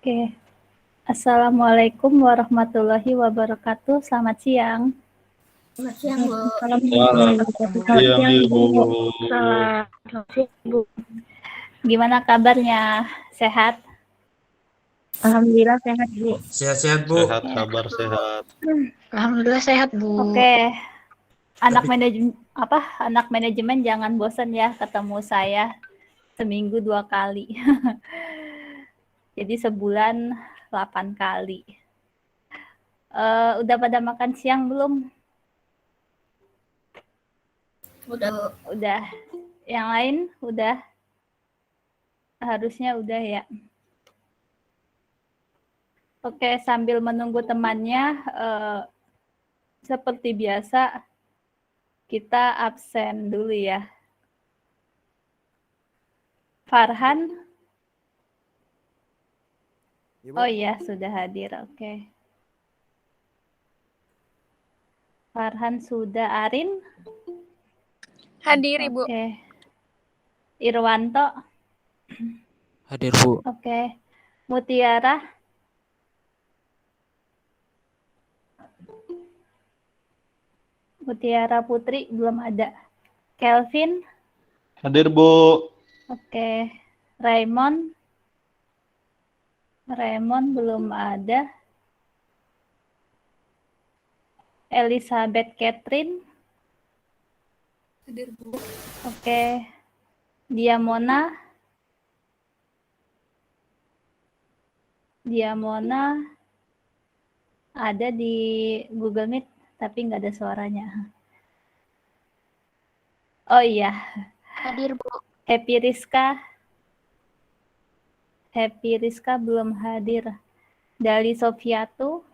Oke. Assalamualaikum warahmatullahi wabarakatuh. Selamat siang. Selamat siang, Bu. Selamat siang, Ibu. Selamat siang, Bu. Gimana kabarnya? Sehat? Alhamdulillah sehat, Bu. Sehat-sehat, Bu. Sehat, kabar sehat. Alhamdulillah sehat, Bu. Oke. Anak manajemen jangan bosan ya ketemu saya seminggu 2 kali. Jadi sebulan 8 kali. Udah pada makan siang belum? Udah. Yang lain udah? Harusnya udah ya. Oke, sambil menunggu temannya, seperti biasa kita absen dulu ya. Farhan? Oh iya, sudah hadir. Oke. Farhan sudah. Arin? Hadir, Ibu. Oke. Irwanto? Hadir, Bu. Oke. Mutiara? Mutiara Putri belum ada. Kelvin? Hadir, Bu. Oke. Raymond? Raymond belum ada. Elizabeth Catherine? Hadir, Bu. Oke. Diamona? Diamona ada di Google Meet, tapi nggak ada suaranya. Oh iya. Hadir, Bu. Happy Rizka? Happy Rizka belum hadir. Dali Sofiatu?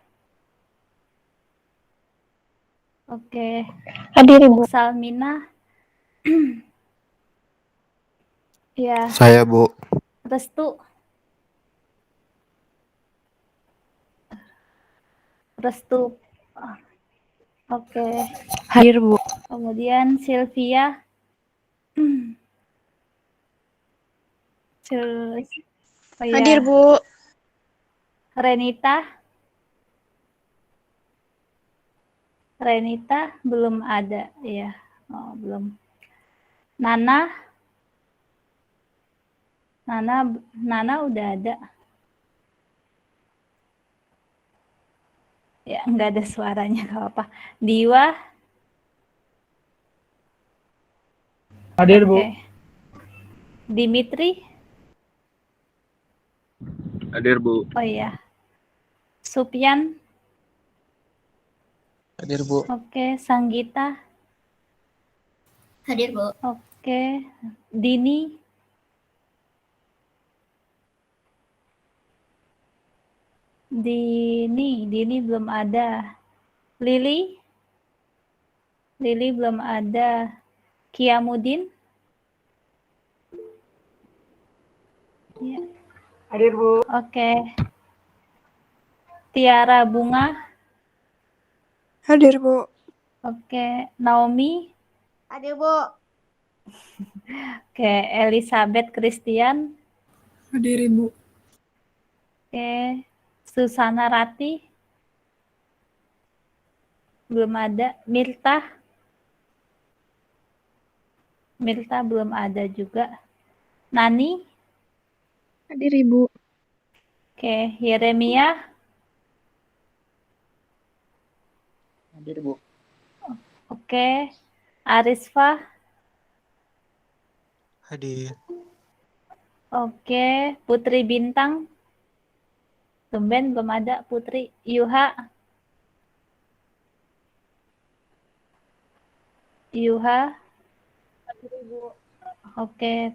Oke. Hadir, Ibu. Salmina? Ya. Saya, Bu. Restu? Restu. Oke. Hadir, Bu. Kemudian Sylvia? Oh, ya. Hadir, Bu. Renita? Renita belum ada, ya. Oh, belum. Nana? Nana udah ada. Ya, nggak ada suaranya, nggak apa-apa. Diwa? Hadir, Bu. Oke. Dimitri? Hadir, Bu. Oh iya. Supyan? Hadir, Bu. Oke. Sanggita? Hadir, Bu. Oke. Dini? Dini belum ada. Lili? Lili belum ada. Kiamudin? Ya. Hadir, Bu. Oke. Tiara Bunga? Hadir, Bu. Oke. Naomi? Hadir, Bu. Oke. Elizabeth Christian? Hadir Ibu. Oke. Susana Rati. Belum ada. Mirta. Mirta belum ada juga. Nani. Hadir Ibu. Oke. Yeremia. Hadir, Bu. Oke. Arisfa. Hadir. Oke. Putri Bintang. Tumben belum ada Putri. Yuha. Yuha. Oke.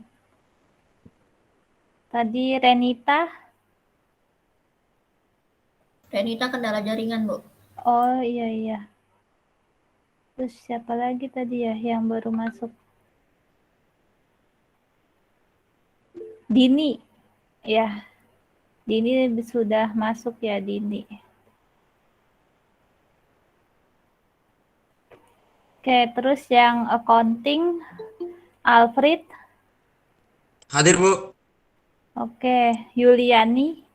Tadi Renita. Renita kendala jaringan, Bu. Oh iya. Terus siapa lagi tadi ya yang baru masuk? Dini. Ya. Dini sudah masuk ya, Dini. Oke, terus yang accounting, Alfred. Hadir, Bu. Oke, Yuliani.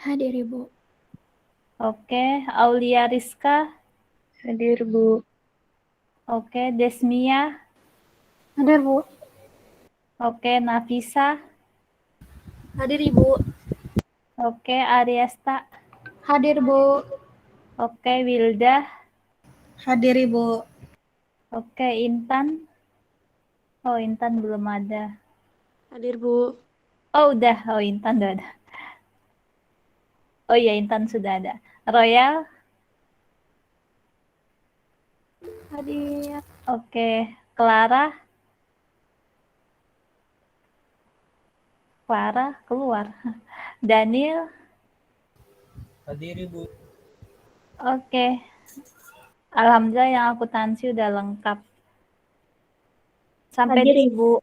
Hadir Ibu. Oke, Aulia Rizka. Hadir Bu. Oke, Desmia. Hadir Bu. Oke, Nafisa. Hadir, Ibu. Oke, Ariesta. Hadir Bu. Oke, Wilda. Hadir, Ibu. Oke, Intan. Oh, Intan belum ada. Hadir Bu. Oh, udah. Oh, Intan udah ada. Oh iya, Intan sudah ada. Royal. Hadir. Oke, Clara. Clara keluar. Daniel. Hadir, Ibu. Oke. Alhamdulillah yang akuntansi udah lengkap. Sampai Hadir di Ibu.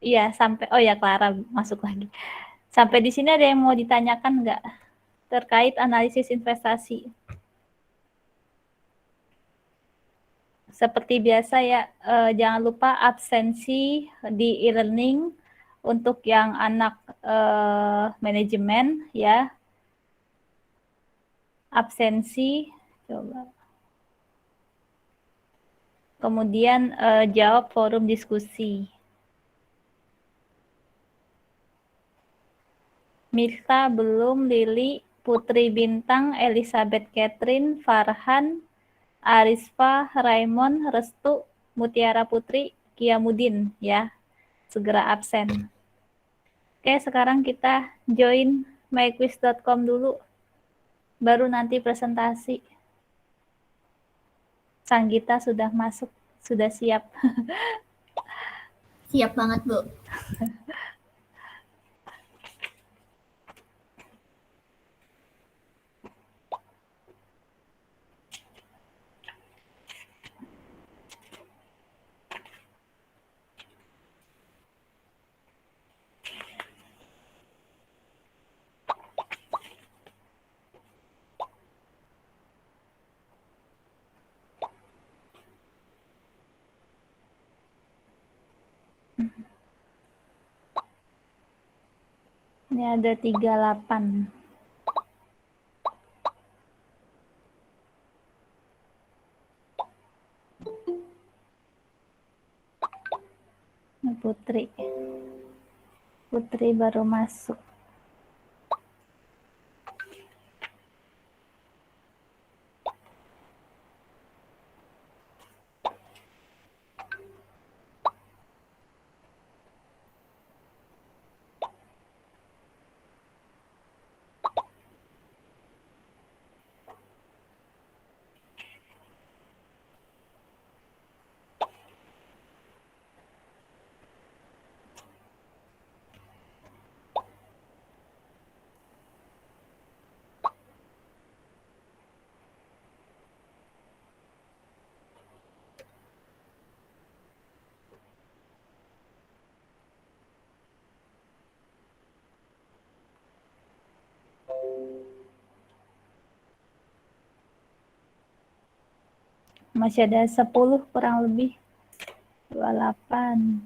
Iya, sampai oh ya Clara masuk lagi. Sampai di sini ada yang mau ditanyakan nggak terkait analisis investasi? Seperti biasa ya, jangan lupa absensi di e-learning untuk yang anak manajemen ya. Absensi, coba. Kemudian jawab forum diskusi. Mirta belum, Lili, Putri Bintang, Elizabeth Catherine, Farhan, Arisfa, Raymond, Restu, Mutiara Putri, Kiamudin ya. Segera absen. Oke, sekarang kita join myquiz.com dulu. Baru nanti presentasi. Sanggita sudah masuk, sudah siap. Siap banget, Bu. Ini ada 38. Ini Putri. Putri baru masuk. Masih ada 10 kurang lebih. 28.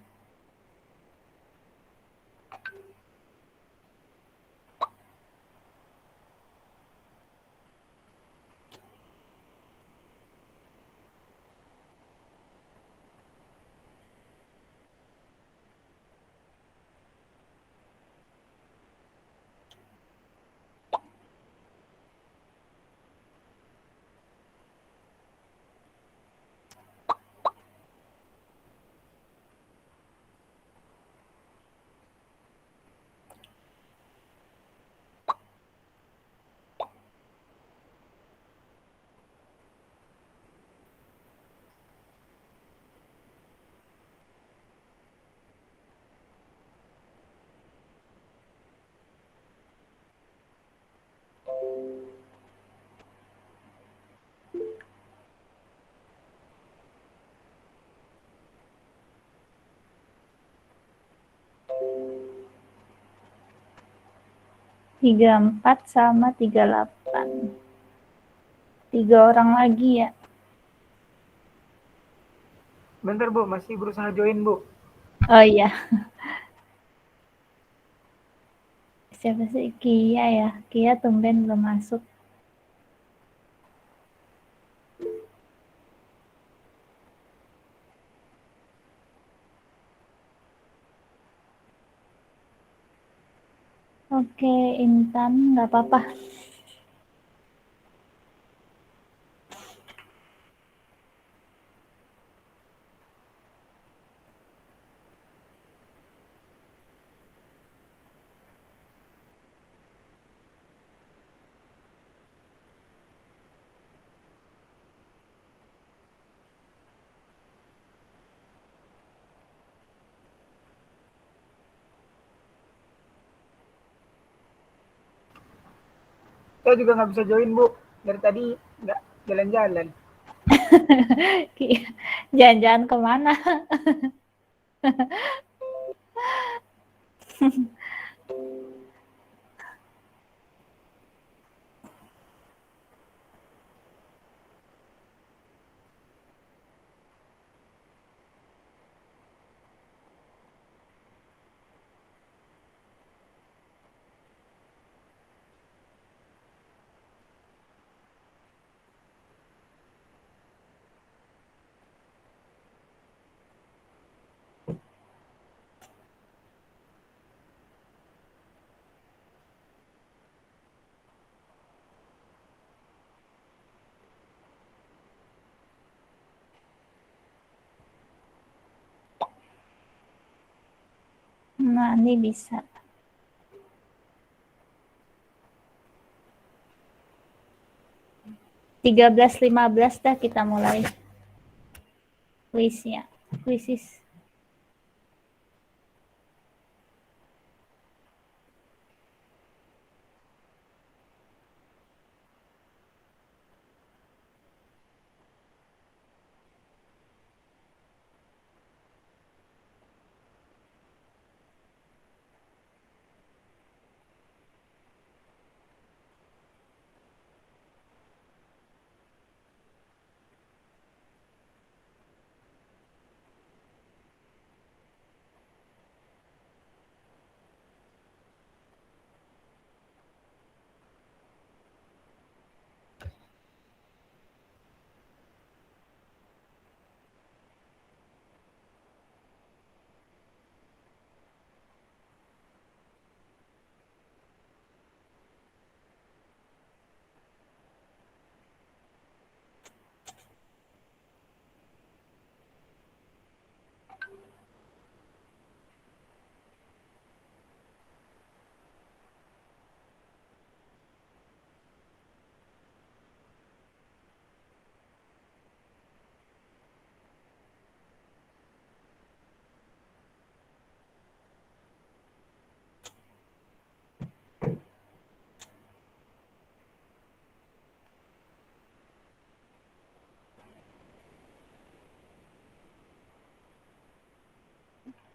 34 sama 38. 3 orang lagi ya. Bentar Bu, masih berusaha join Bu. Oh iya. Siapa sih? Kia ya. Kia tumben belum masuk. Oke, Intan, nggak apa-apa. Saya juga nggak bisa join Bu. Dari tadi nggak jalan-jalan. Kia, jalan-jalan kemana? Nah, ini bisa. Tiga belas 15 dah kita mulai kuisnya. Kuisis.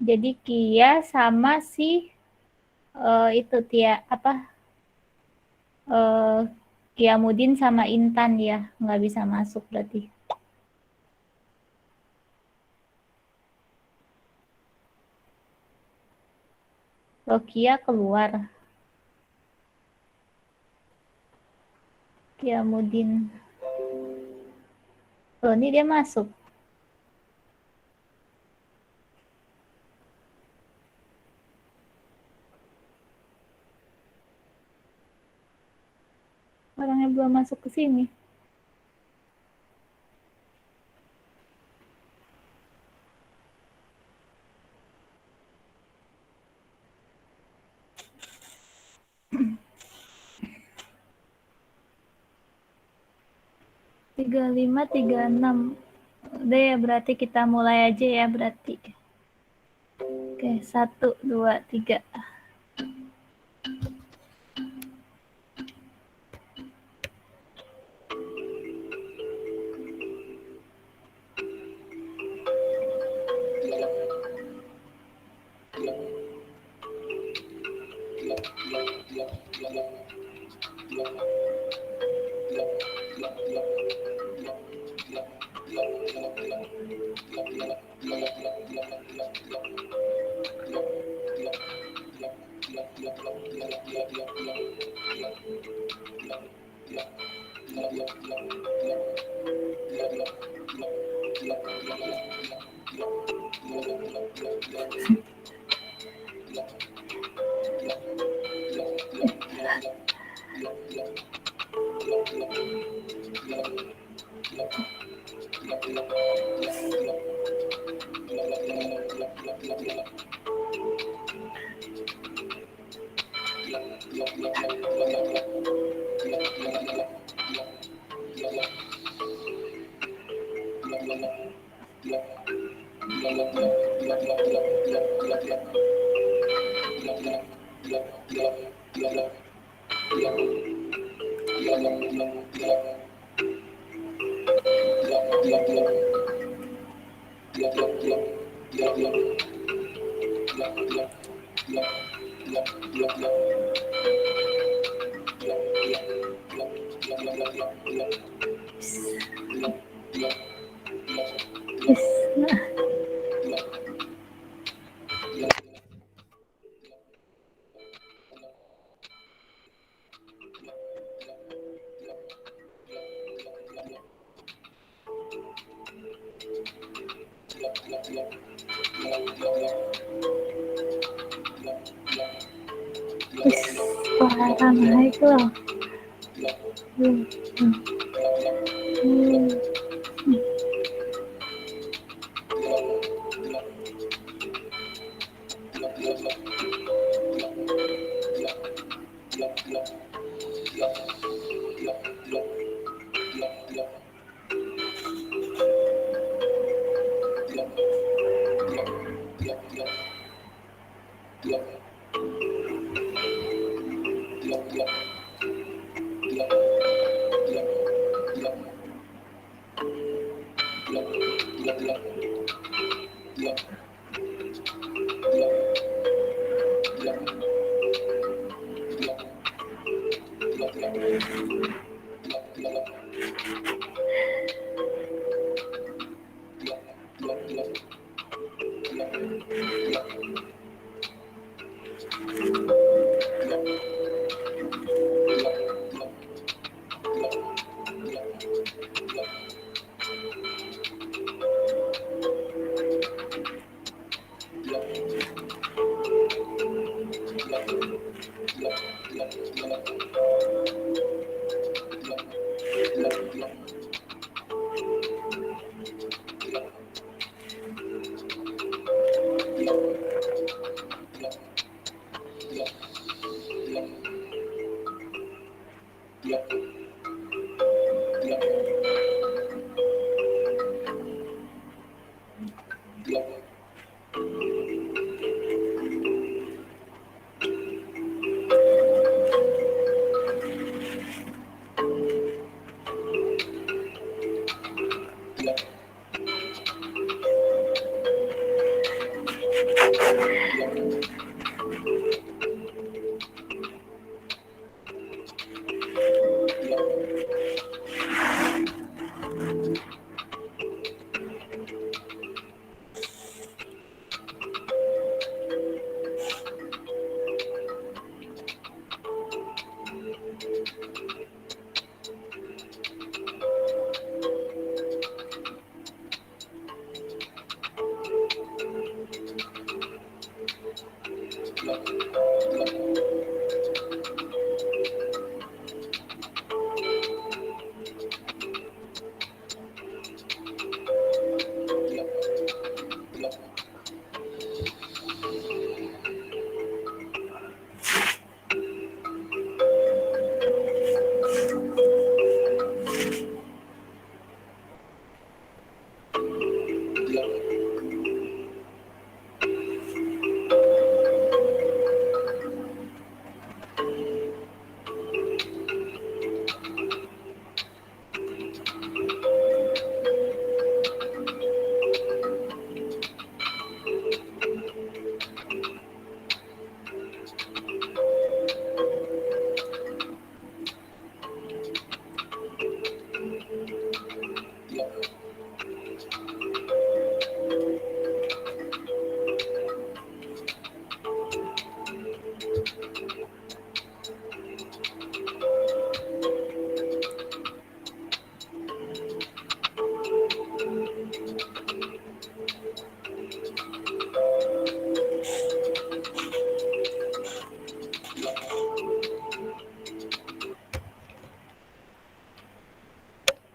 Jadi Kia sama si itu Tia apa? Kiamudin sama Intan ya, nggak bisa masuk berarti. Kia keluar. Kiamudin. Oh, ini dia masuk. Orangnya belum masuk ke sini. Tiga lima 36. Udah ya, berarti kita mulai aja ya berarti. Oke, 1, 2, 3. Parah naik loh.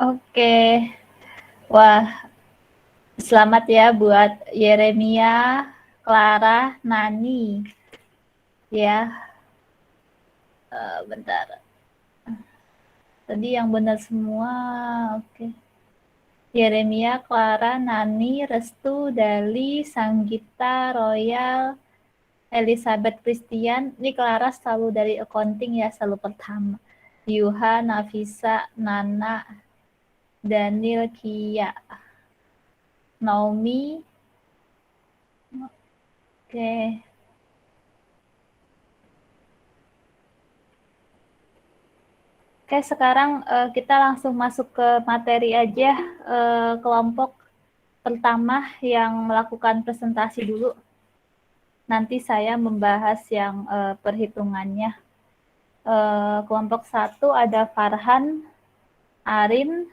Oke. Wah, selamat ya buat Yeremia, Clara, Nani. Ya. Bentar. Tadi yang benar semua. Oke. Yeremia, Clara, Nani, Restu, Dali, Sanggita, Royal, Elizabeth Christian. Ini Clara selalu dari accounting ya, selalu pertama. Yuha, Nafisa, Nana, Daniel, Kia, Naomi. Oke. Oke, sekarang kita langsung masuk ke materi aja. Kelompok pertama yang melakukan presentasi dulu. Nanti saya membahas yang perhitungannya. Kelompok 1 ada Farhan, Arin,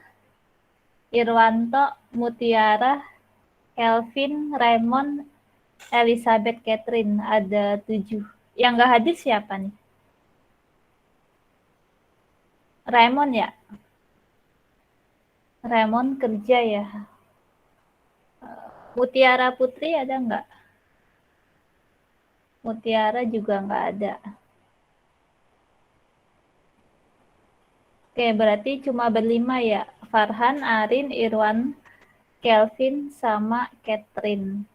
Irwanto, Mutiara, Kelvin, Raymond, Elizabeth, Catherine. Ada 7. Yang nggak hadir siapa nih? Raymond ya? Raymond kerja ya? Mutiara Putri ada nggak? Mutiara juga nggak ada. Oke, berarti cuma berlima ya? Farhan, Arin, Irwan, Kelvin, sama Catherine.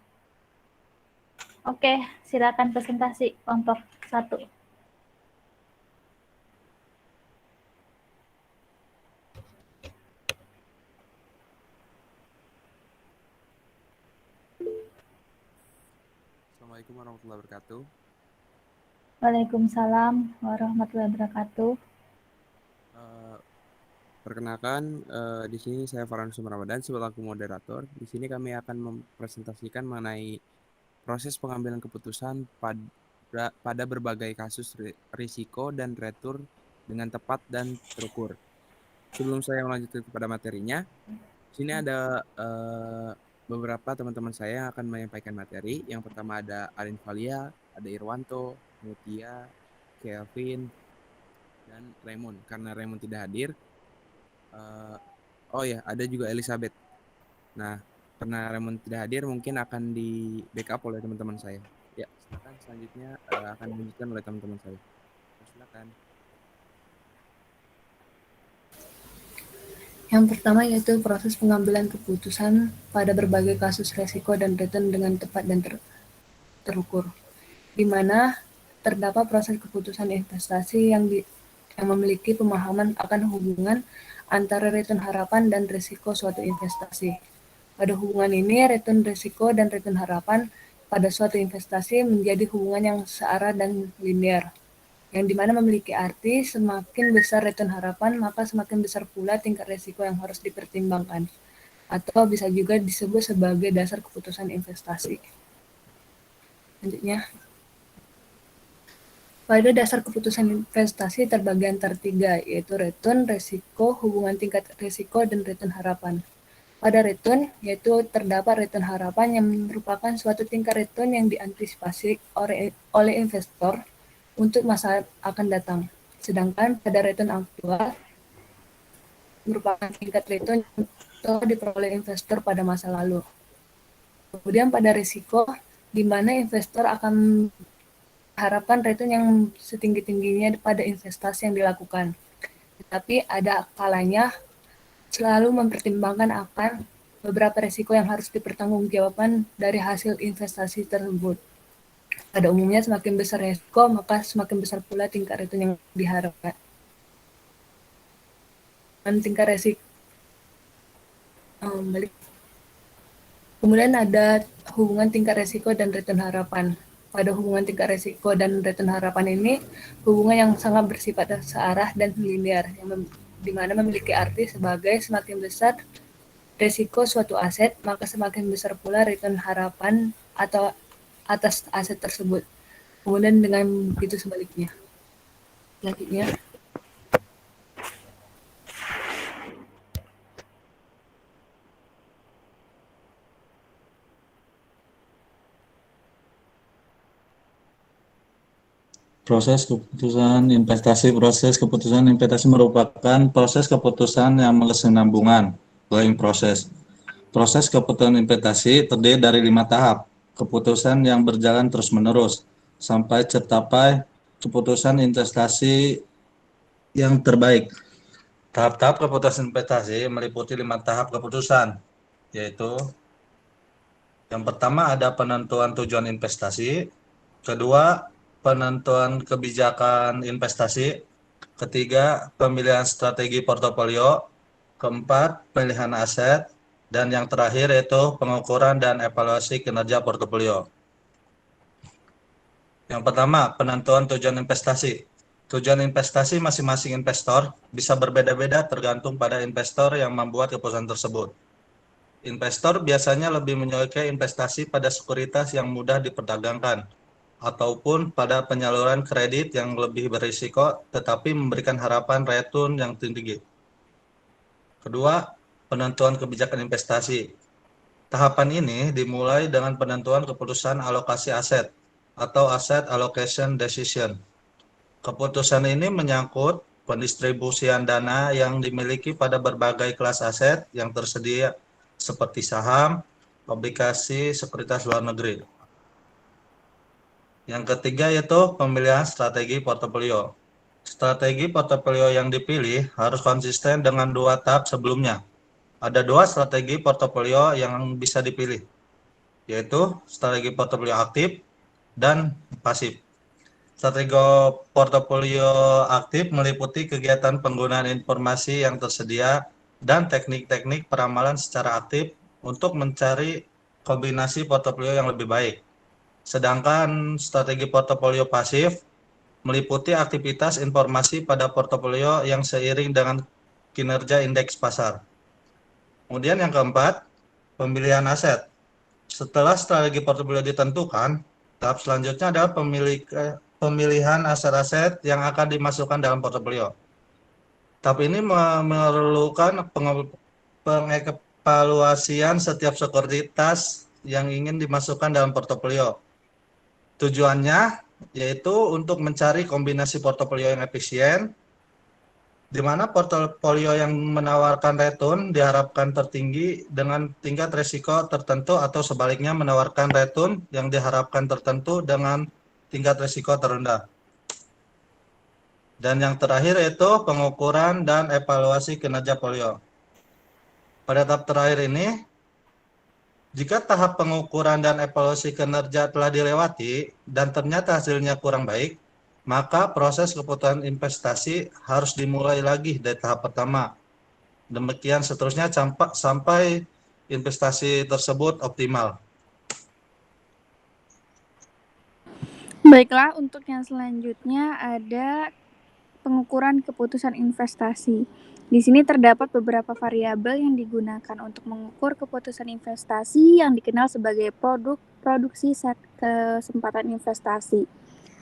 Oke, silakan presentasi kelompok 1. Assalamualaikum warahmatullahi wabarakatuh. Waalaikumsalam warahmatullahi wabarakatuh. Perkenalkan, di sini saya Farhan Ramadan selaku moderator. Di sini kami akan mempresentasikan mengenai proses pengambilan keputusan pada berbagai kasus risiko dan retur dengan tepat dan terukur. Sebelum saya melanjutkan kepada materinya, di sini ada beberapa teman-teman saya yang akan menyampaikan materi. Yang pertama ada Arin Valia, ada Irwanto, Mutia, Kelvin, dan Raymond. Karena Raymond tidak hadir, ada juga Elizabeth. Nah, karena Raymond tidak hadir, mungkin akan di backup oleh teman-teman saya. Ya, silakan selanjutnya akan dilanjutkan oleh teman-teman saya. Silakan. Yang pertama yaitu proses pengambilan keputusan pada berbagai kasus resiko dan return dengan tepat dan terukur, di mana terdapat proses keputusan investasi yang memiliki pemahaman akan hubungan antara return harapan dan risiko suatu investasi. Pada hubungan ini, return risiko dan return harapan pada suatu investasi menjadi hubungan yang searah dan linear, yang dimana memiliki arti semakin besar return harapan, maka semakin besar pula tingkat risiko yang harus dipertimbangkan, atau bisa juga disebut sebagai dasar keputusan investasi. Selanjutnya, pada dasar keputusan investasi terbagi antara 3, yaitu return, risiko, hubungan tingkat risiko, dan return harapan. Pada return, yaitu terdapat return harapan yang merupakan suatu tingkat return yang diantisipasi oleh investor untuk masa akan datang. Sedangkan pada return aktual merupakan tingkat return yang telah diperoleh investor pada masa lalu. Kemudian pada risiko, di mana investor akan harapkan return yang setinggi-tingginya pada investasi yang dilakukan. Tetapi ada kalanya selalu mempertimbangkan akan beberapa risiko yang harus dipertanggungjawabkan dari hasil investasi tersebut. Pada umumnya semakin besar risiko, maka semakin besar pula tingkat return yang diharapkan. Dan tingkat risiko Kemudian ada hubungan tingkat risiko dan return harapan. Pada hubungan tingkat risiko dan return harapan ini, hubungan yang sangat bersifat searah dan linear, yang di mana memiliki arti sebagai semakin besar risiko suatu aset, maka semakin besar pula return harapan atau atas aset tersebut. Kemudian dengan begitu sebaliknya. Selanjutnya, proses keputusan investasi merupakan proses keputusan yang berkesinambungan, ongoing proses. Proses keputusan investasi terdiri dari 5 tahap, keputusan yang berjalan terus-menerus sampai tercapai keputusan investasi yang terbaik. Tahap-tahap keputusan investasi meliputi 5 tahap keputusan, yaitu yang pertama ada penentuan tujuan investasi, kedua penentuan kebijakan investasi, ketiga pemilihan strategi portofolio, keempat pilihan aset, dan yang terakhir yaitu pengukuran dan evaluasi kinerja portofolio. Yang pertama, penentuan tujuan investasi. Tujuan investasi masing-masing investor bisa berbeda-beda tergantung pada investor yang membuat keputusan tersebut. Investor biasanya lebih menyukai investasi pada sekuritas yang mudah diperdagangkan ataupun pada penyaluran kredit yang lebih berisiko tetapi memberikan harapan return yang tinggi. Kedua, penentuan kebijakan investasi. Tahapan ini dimulai dengan penentuan keputusan alokasi aset atau asset allocation decision. Keputusan ini menyangkut pendistribusian dana yang dimiliki pada berbagai kelas aset yang tersedia seperti saham, obligasi, sekuritas luar negeri. Yang ketiga yaitu pemilihan strategi portofolio. Strategi portofolio yang dipilih harus konsisten dengan 2 tahap sebelumnya. Ada 2 strategi portofolio yang bisa dipilih, yaitu strategi portofolio aktif dan pasif. Strategi portofolio aktif meliputi kegiatan penggunaan informasi yang tersedia dan teknik-teknik peramalan secara aktif untuk mencari kombinasi portofolio yang lebih baik. Sedangkan strategi portofolio pasif meliputi aktivitas informasi pada portofolio yang seiring dengan kinerja indeks pasar. Kemudian yang keempat, pemilihan aset. Setelah strategi portofolio ditentukan, tahap selanjutnya adalah pemilihan aset-aset yang akan dimasukkan dalam portofolio. Tahap ini memerlukan pengevaluasian setiap sekuritas yang ingin dimasukkan dalam portofolio. Tujuannya yaitu untuk mencari kombinasi portofolio yang efisien, di mana portofolio yang menawarkan return diharapkan tertinggi dengan tingkat risiko tertentu atau sebaliknya menawarkan return yang diharapkan tertentu dengan tingkat risiko terendah. Dan yang terakhir yaitu pengukuran dan evaluasi kinerja portofolio. Pada tahap terakhir ini, jika tahap pengukuran dan evaluasi kinerja telah dilewati dan ternyata hasilnya kurang baik, maka proses keputusan investasi harus dimulai lagi dari tahap pertama. Demikian seterusnya sampai investasi tersebut optimal. Baiklah, untuk yang selanjutnya ada pengukuran keputusan investasi. Di sini terdapat beberapa variabel yang digunakan untuk mengukur keputusan investasi yang dikenal sebagai produksi set kesempatan investasi.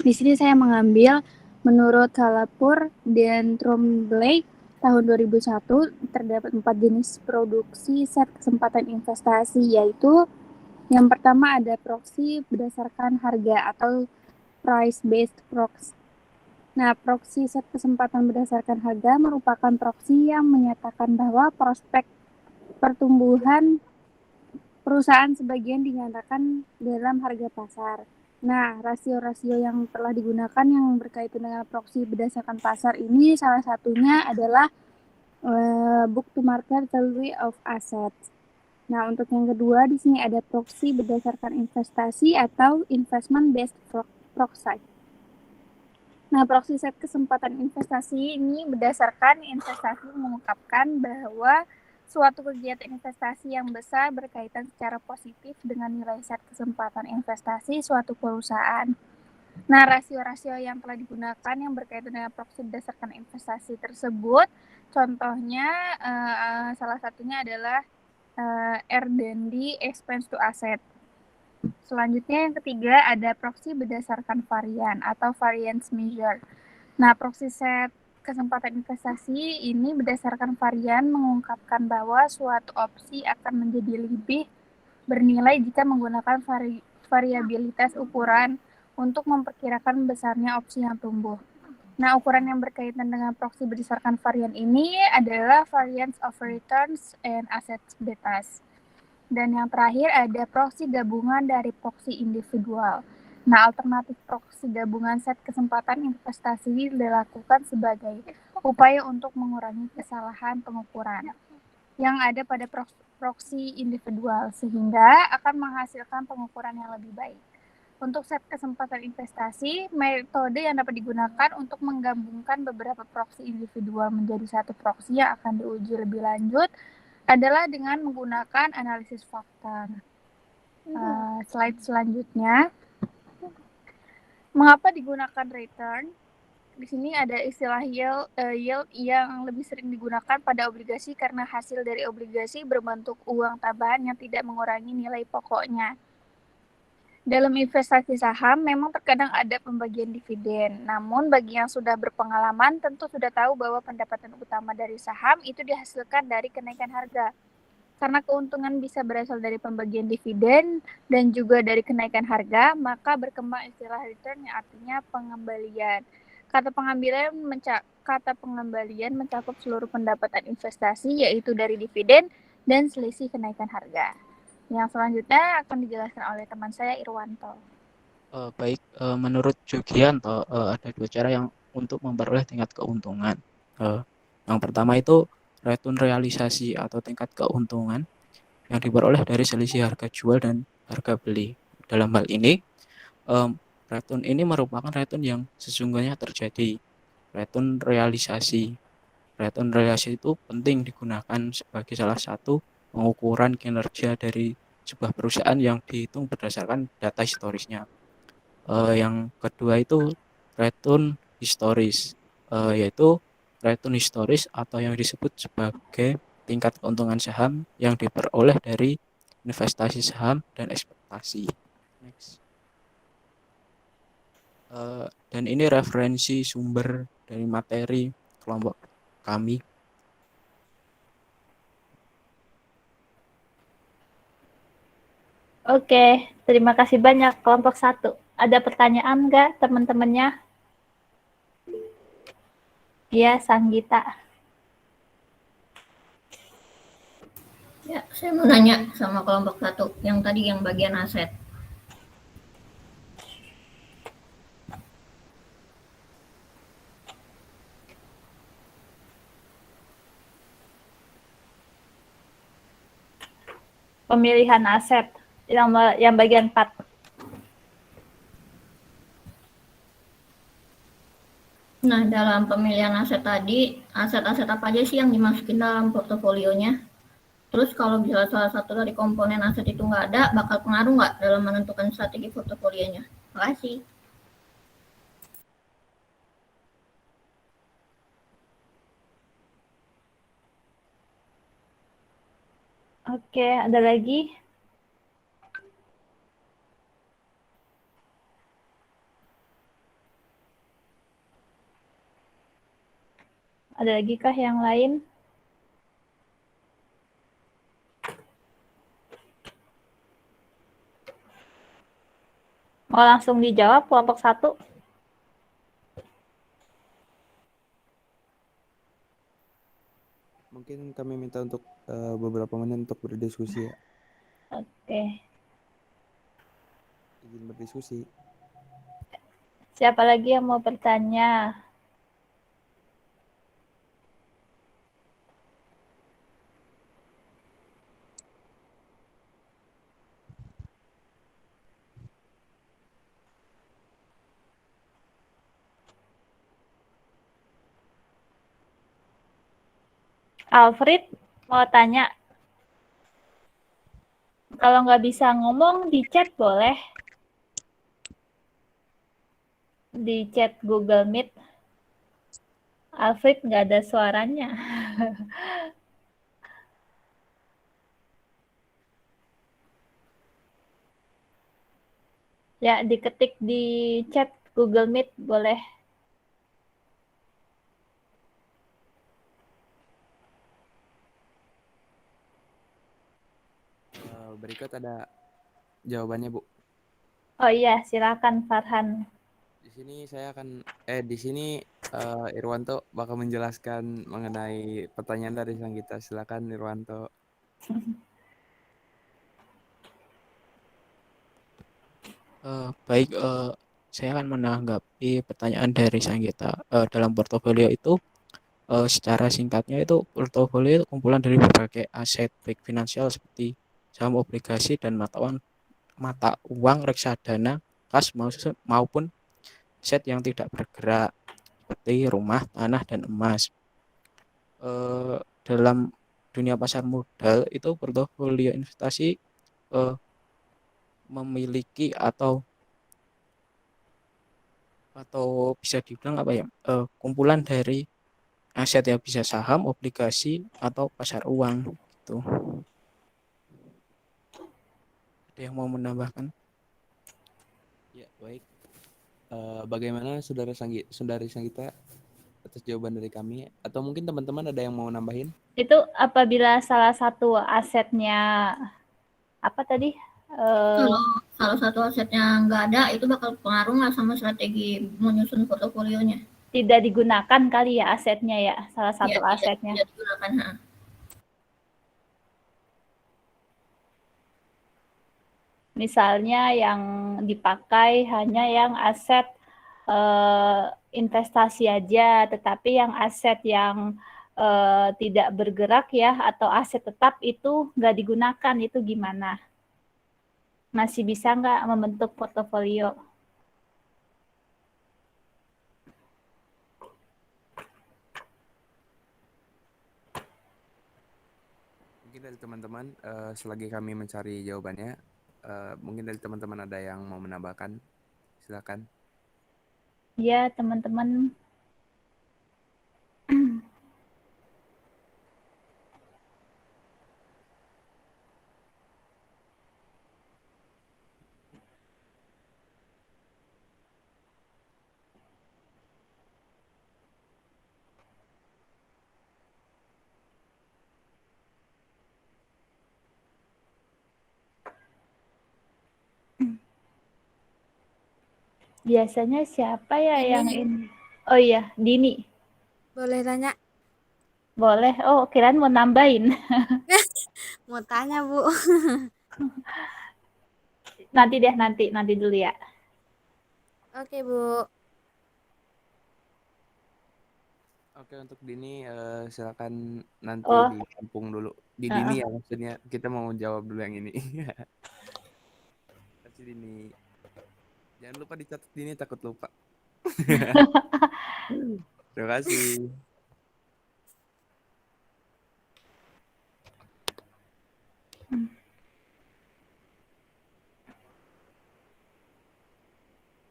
Di sini saya mengambil menurut Halapur dan Trombley tahun 2001 terdapat 4 jenis produksi set kesempatan investasi, yaitu yang pertama ada proksi berdasarkan harga atau price based proxy. Nah, proksi set kesempatan berdasarkan harga merupakan proksi yang menyatakan bahwa prospek pertumbuhan perusahaan sebagian dinyatakan dalam harga pasar. Nah, rasio-rasio yang telah digunakan yang berkaitan dengan proksi berdasarkan pasar ini salah satunya adalah book to market value of assets. Nah, untuk yang kedua di sini ada proksi berdasarkan investasi atau investment based proxy. Nah, proksi set kesempatan investasi ini berdasarkan investasi mengungkapkan bahwa suatu kegiatan investasi yang besar berkaitan secara positif dengan nilai set kesempatan investasi suatu perusahaan. Nah, rasio-rasio yang telah digunakan yang berkaitan dengan proksi berdasarkan investasi tersebut, contohnya salah satunya adalah R&D expense to asset. Selanjutnya yang ketiga ada proksi berdasarkan varian atau variance measure. Nah, proksi set kesempatan investasi ini berdasarkan varian mengungkapkan bahwa suatu opsi akan menjadi lebih bernilai jika menggunakan variabilitas ukuran untuk memperkirakan besarnya opsi yang tumbuh. Nah, ukuran yang berkaitan dengan proksi berdasarkan varian ini adalah variance of returns and assets betas. Dan yang terakhir ada proksi gabungan dari proksi individual. Nah, alternatif proksi gabungan set kesempatan investasi dilakukan sebagai upaya untuk mengurangi kesalahan pengukuran yang ada pada proksi individual, sehingga akan menghasilkan pengukuran yang lebih baik. Untuk set kesempatan investasi, metode yang dapat digunakan untuk menggabungkan beberapa proksi individual menjadi satu proksi yang akan diuji lebih lanjut adalah dengan menggunakan analisis fakta. Slide selanjutnya, mengapa digunakan return? Di sini ada istilah yield yang lebih sering digunakan pada obligasi karena hasil dari obligasi berbentuk uang tambahan yang tidak mengurangi nilai pokoknya. Dalam investasi saham memang terkadang ada pembagian dividen, namun bagi yang sudah berpengalaman tentu sudah tahu bahwa pendapatan utama dari saham itu dihasilkan dari kenaikan harga. Karena keuntungan bisa berasal dari pembagian dividen dan juga dari kenaikan harga, maka berkembang istilah return yang artinya pengembalian. Kata pengembalian mencakup seluruh pendapatan investasi, yaitu dari dividen dan selisih kenaikan harga. Yang selanjutnya akan dijelaskan oleh teman saya, Irwanto. Baik, menurut Jugianto, ada dua cara yang untuk memperoleh tingkat keuntungan. Yang pertama itu return realisasi atau tingkat keuntungan yang diperoleh dari selisih harga jual dan harga beli. Dalam hal ini, return ini merupakan return yang sesungguhnya terjadi. Return realisasi itu penting digunakan sebagai salah satu pengukuran kinerja dari sebuah perusahaan yang dihitung berdasarkan data historisnya. Yang kedua itu return historis, yaitu return historis atau yang disebut sebagai tingkat keuntungan saham yang diperoleh dari investasi saham dan ekspektasi. Next. Dan ini referensi sumber dari materi kelompok kami. Oke, terima kasih banyak kelompok 1. Ada pertanyaan nggak teman-temannya? Ya, Sanggita. Ya, saya mau nanya sama kelompok 1 yang tadi yang bagian aset. Pemilihan aset yang bagian 4. Nah, dalam pemilihan aset tadi, aset-aset apa aja sih yang dimasukin dalam portofolionya? Terus kalau bisa salah satu dari komponen aset itu nggak ada, bakal pengaruh nggak dalam menentukan strategi portofolionya? Terima kasih. Oke, ada lagi? Ada lagi kah yang lain? Mau langsung dijawab kelompok 1? Mungkin kami minta untuk beberapa menit untuk berdiskusi ya. Oke. Izin berdiskusi. Siapa lagi yang mau bertanya? Alfred mau tanya. Kalau nggak bisa ngomong, di chat boleh. Di chat Google Meet. Alfred nggak ada suaranya. Ya, diketik di chat Google Meet boleh. Berikut ada jawabannya, Bu. Oh iya, silakan Farhan. Di sini Irwanto bakal menjelaskan mengenai pertanyaan dari Sanggita. Silakan Irwanto. Baik, saya akan menanggapi pertanyaan dari Sanggita. Dalam portofolio itu, secara singkatnya itu portofolio itu kumpulan dari berbagai aset baik finansial seperti saham, obligasi, dan mata uang reksadana, kas maupun aset yang tidak bergerak seperti rumah, tanah, dan emas. Dalam dunia pasar modal itu portofolio investasi memiliki atau bisa dibilang apa ya, kumpulan dari aset yang bisa saham, obligasi, atau pasar uang gitu. Ada yang mau menambahkan? Ya, baik. Bagaimana Saudari Sanggita atas jawaban dari kami? Atau mungkin teman-teman ada yang mau nambahin? Itu apabila salah satu asetnya apa tadi? Kalau salah satu asetnya nggak ada, itu bakal pengaruh nggak sama strategi menyusun portofolionya? Tidak digunakan kali ya asetnya ya, salah satu Ya, asetnya. tidak digunakan. Misalnya yang dipakai hanya yang aset investasi aja, tetapi yang aset yang tidak bergerak ya atau aset tetap itu nggak digunakan, itu gimana? Masih bisa nggak membentuk portofolio? Mungkin dari teman-teman, selagi kami mencari jawabannya, mungkin dari teman-teman ada yang mau menambahkan, silakan. Ya, teman-teman. Biasanya siapa ya yang ini? Oh iya, Dini. Boleh tanya? Boleh. Oh, kirain mau nambahin. Mau tanya, Bu. Nanti deh, nanti dulu ya. Oke, Bu. Oke, untuk Dini, silakan nanti Oh. ditampung dulu. Dini ya maksudnya, kita mau jawab dulu yang ini. Kasih Dini. Jangan lupa dicatat Dini, takut lupa. Terima kasih.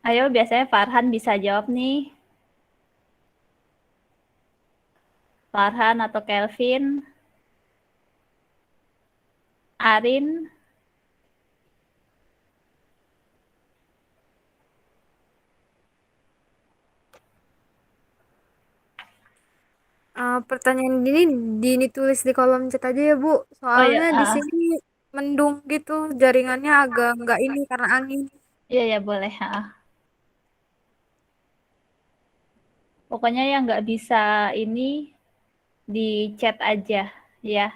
Ayo, biasanya Farhan bisa jawab nih. Farhan atau Kelvin? Arin? Pertanyaan Dini tulis di kolom chat aja ya, Bu. Soalnya di sini mendung gitu, jaringannya agak nggak ini karena angin. Iya, ya boleh. Pokoknya yang nggak bisa ini di chat aja ya.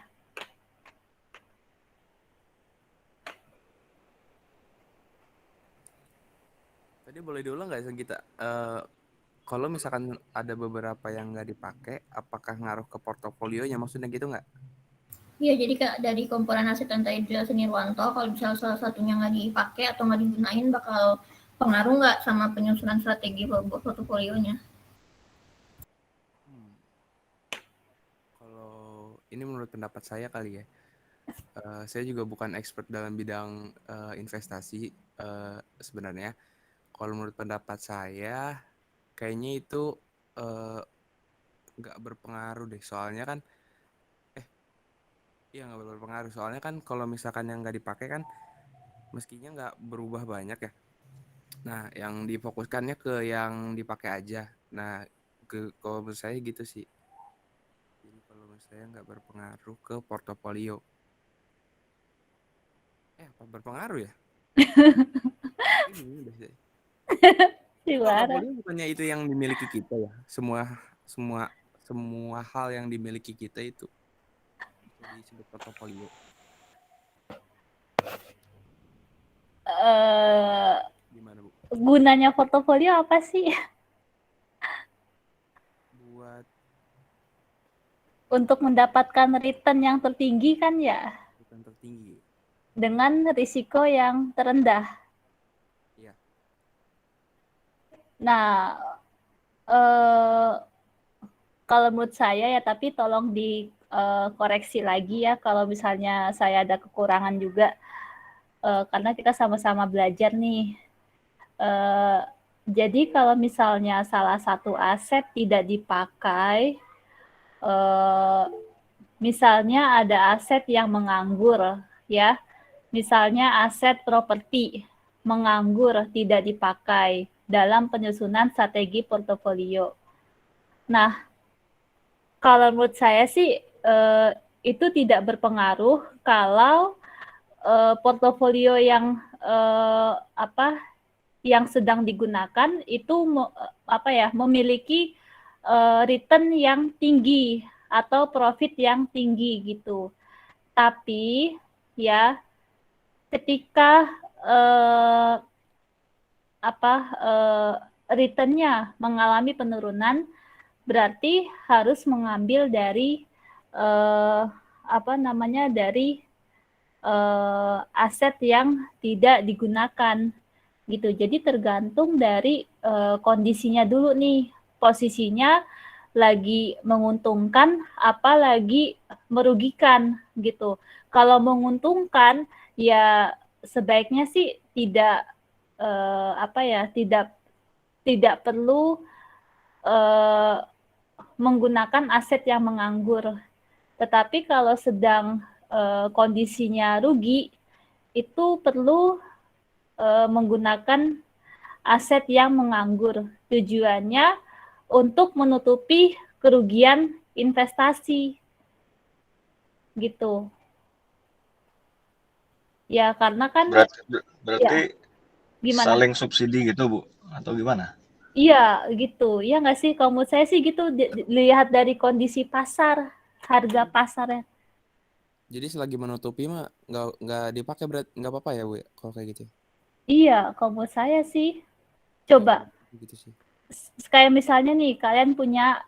Tadi boleh diulang nggak kita? Kalau misalkan ada beberapa yang nggak dipakai, apakah ngaruh ke portofolionya? Maksudnya gitu nggak? Iya, jadi Kak, dari komponen aset yang tadi dijelasin Irwanto, kalau misalnya salah satunya nggak dipakai atau nggak digunain, bakal pengaruh nggak sama penyusunan strategi portofolionya? Kalau ini menurut pendapat saya kali ya, saya juga bukan expert dalam bidang investasi sebenarnya. Kalau menurut pendapat saya, kayaknya itu nggak berpengaruh deh. Soalnya kan, iya nggak berpengaruh. Soalnya kan kalau misalkan yang nggak dipakai kan, meskinya nggak berubah banyak ya. Nah, yang difokuskannya ke yang dipakai aja. Nah, kalau menurut saya gitu sih. Jadi kalau menurut saya nggak berpengaruh ke portofolio. Apa berpengaruh ya? Ini udah sih. Portofolio bukannya itu yang dimiliki kita ya? Semua hal yang dimiliki kita itu bisa disebut portofolio. Gimana, Bu? Gunanya portofolio apa sih? Buat Untuk mendapatkan return yang tertinggi kan ya? return tertinggi. Dengan risiko yang terendah. Iya. Nah, kalau menurut saya ya, tapi tolong dikoreksi lagi ya kalau misalnya saya ada kekurangan juga, karena kita sama-sama belajar nih. Jadi kalau misalnya salah satu aset tidak dipakai, misalnya ada aset yang menganggur ya, misalnya aset properti menganggur tidak dipakai dalam penyusunan strategi portofolio. Nah, kalau menurut saya sih itu tidak berpengaruh kalau portofolio yang yang sedang digunakan itu memiliki return yang tinggi atau profit yang tinggi gitu. Tapi ya ketika returnnya mengalami penurunan, berarti harus mengambil dari dari aset yang tidak digunakan gitu. Jadi tergantung dari kondisinya dulu nih, posisinya lagi menguntungkan apa lagi merugikan gitu. Kalau menguntungkan ya sebaiknya sih tidak tidak perlu menggunakan aset yang menganggur. Tetapi kalau sedang kondisinya rugi, itu perlu menggunakan aset yang menganggur. Tujuannya untuk menutupi kerugian investasi. Gitu. Ya, karena kan Berarti gimana? saling subsidi gitu, Bu? Atau gimana? Iya, gitu. Ya nggak sih? Kalau menurut saya sih gitu, dilihat dari kondisi pasar, harga pasarnya. Jadi selagi menutupi mah nggak dipakai, berat nggak apa-apa ya, Bu, kalau kayak gitu. Iya, kalau menurut saya sih. Coba. Gitu sih. Kayak misalnya nih, kalian punya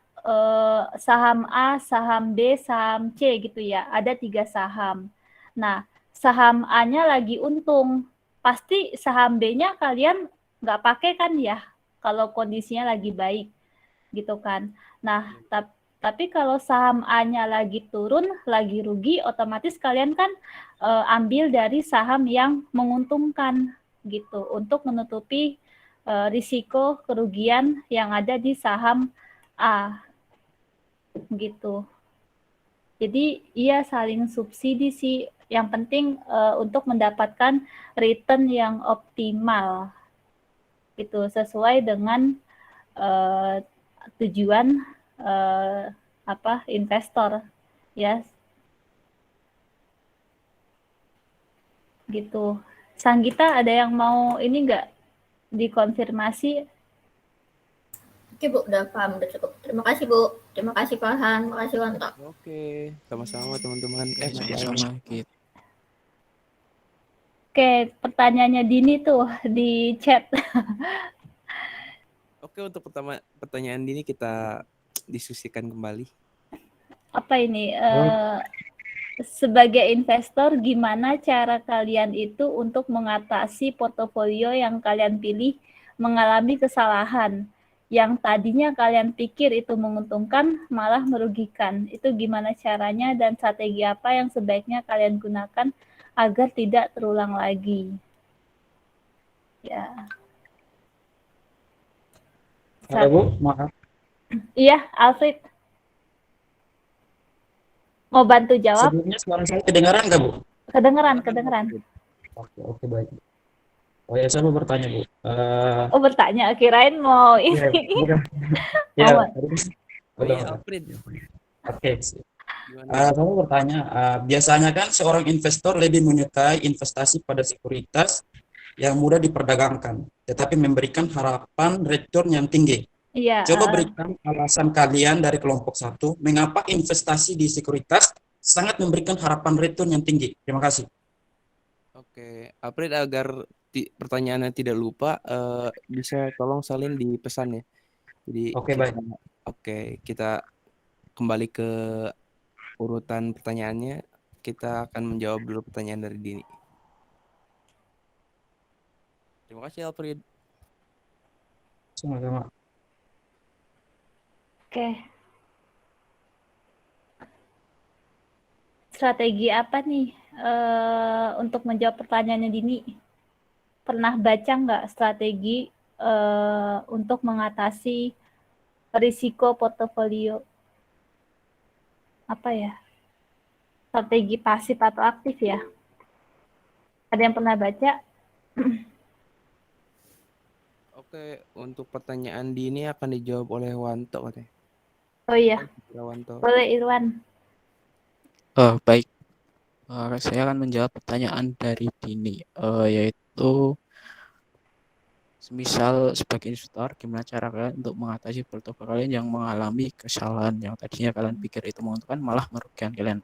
saham A, saham B, saham C gitu ya. Ada 3 saham. Nah, saham A-nya lagi untung. Pasti saham B-nya kalian nggak pakai kan ya, kalau kondisinya lagi baik gitu kan. Nah, tapi kalau saham A-nya lagi turun, lagi rugi, otomatis kalian kan ambil dari saham yang menguntungkan gitu untuk menutupi risiko kerugian yang ada di saham A gitu. Jadi iya saling subsidi sih. Yang penting untuk mendapatkan return yang optimal gitu, sesuai dengan tujuan investor ya. Gitu. Sanggita ada yang mau ini enggak dikonfirmasi? Oke, Bu, udah paham, udah cukup. Terima kasih, Bu. Terima kasih, Pak Han. Terima kasih, Wanto. Oke, sama-sama teman-teman. Sama-sama kita. Oke, pertanyaannya Dini tuh di chat. Oke, untuk pertanyaan Dini kita diskusikan kembali. Apa ini? Sebagai investor, gimana cara kalian itu untuk mengatasi portofolio yang kalian pilih mengalami kesalahan? Yang tadinya kalian pikir itu menguntungkan, malah merugikan. Itu gimana caranya dan strategi apa yang sebaiknya kalian gunakan agar tidak terulang lagi? Ya. Halo Bu, maaf. Iya, Alfred. Mau bantu jawab? Sebelumnya suara saya kedengaran nggak Bu? Kedengeran. Oke, baik. Oh ya, saya mau bertanya Bu. Oh bertanya, kirain mau ini. Bukan. Ya, Alfred. Oke. Saya mau bertanya, biasanya kan seorang investor lebih menyukai investasi pada sekuritas yang mudah diperdagangkan, tetapi memberikan harapan return yang tinggi. Iya. Coba berikan alasan kalian dari kelompok 1, mengapa investasi di sekuritas sangat memberikan harapan return yang tinggi. Terima kasih. Oke, Alfred, agar pertanyaannya tidak lupa, bisa tolong salin di pesan ya. Jadi Oke, baik. kita kembali ke urutan pertanyaannya. Kita akan menjawab dulu pertanyaan dari Dini. Terima kasih Alfred. Sama-sama. Oke. Strategi apa nih untuk menjawab pertanyaannya Dini? Pernah baca nggak strategi untuk mengatasi risiko portofolio? Apa ya? Strategi pasif atau aktif ya? Ada yang pernah baca? Oke, untuk pertanyaan Dini akan dijawab oleh Wanto katanya. Oh iya, Wanto. boleh Irwan. Baik. Saya akan menjawab pertanyaan dari Dini, yaitu semisal sebagai investor, gimana cara kalian untuk mengatasi portofolio kalian yang mengalami kesalahan yang tadinya kalian pikir itu menguntungkan malah merugikan kalian.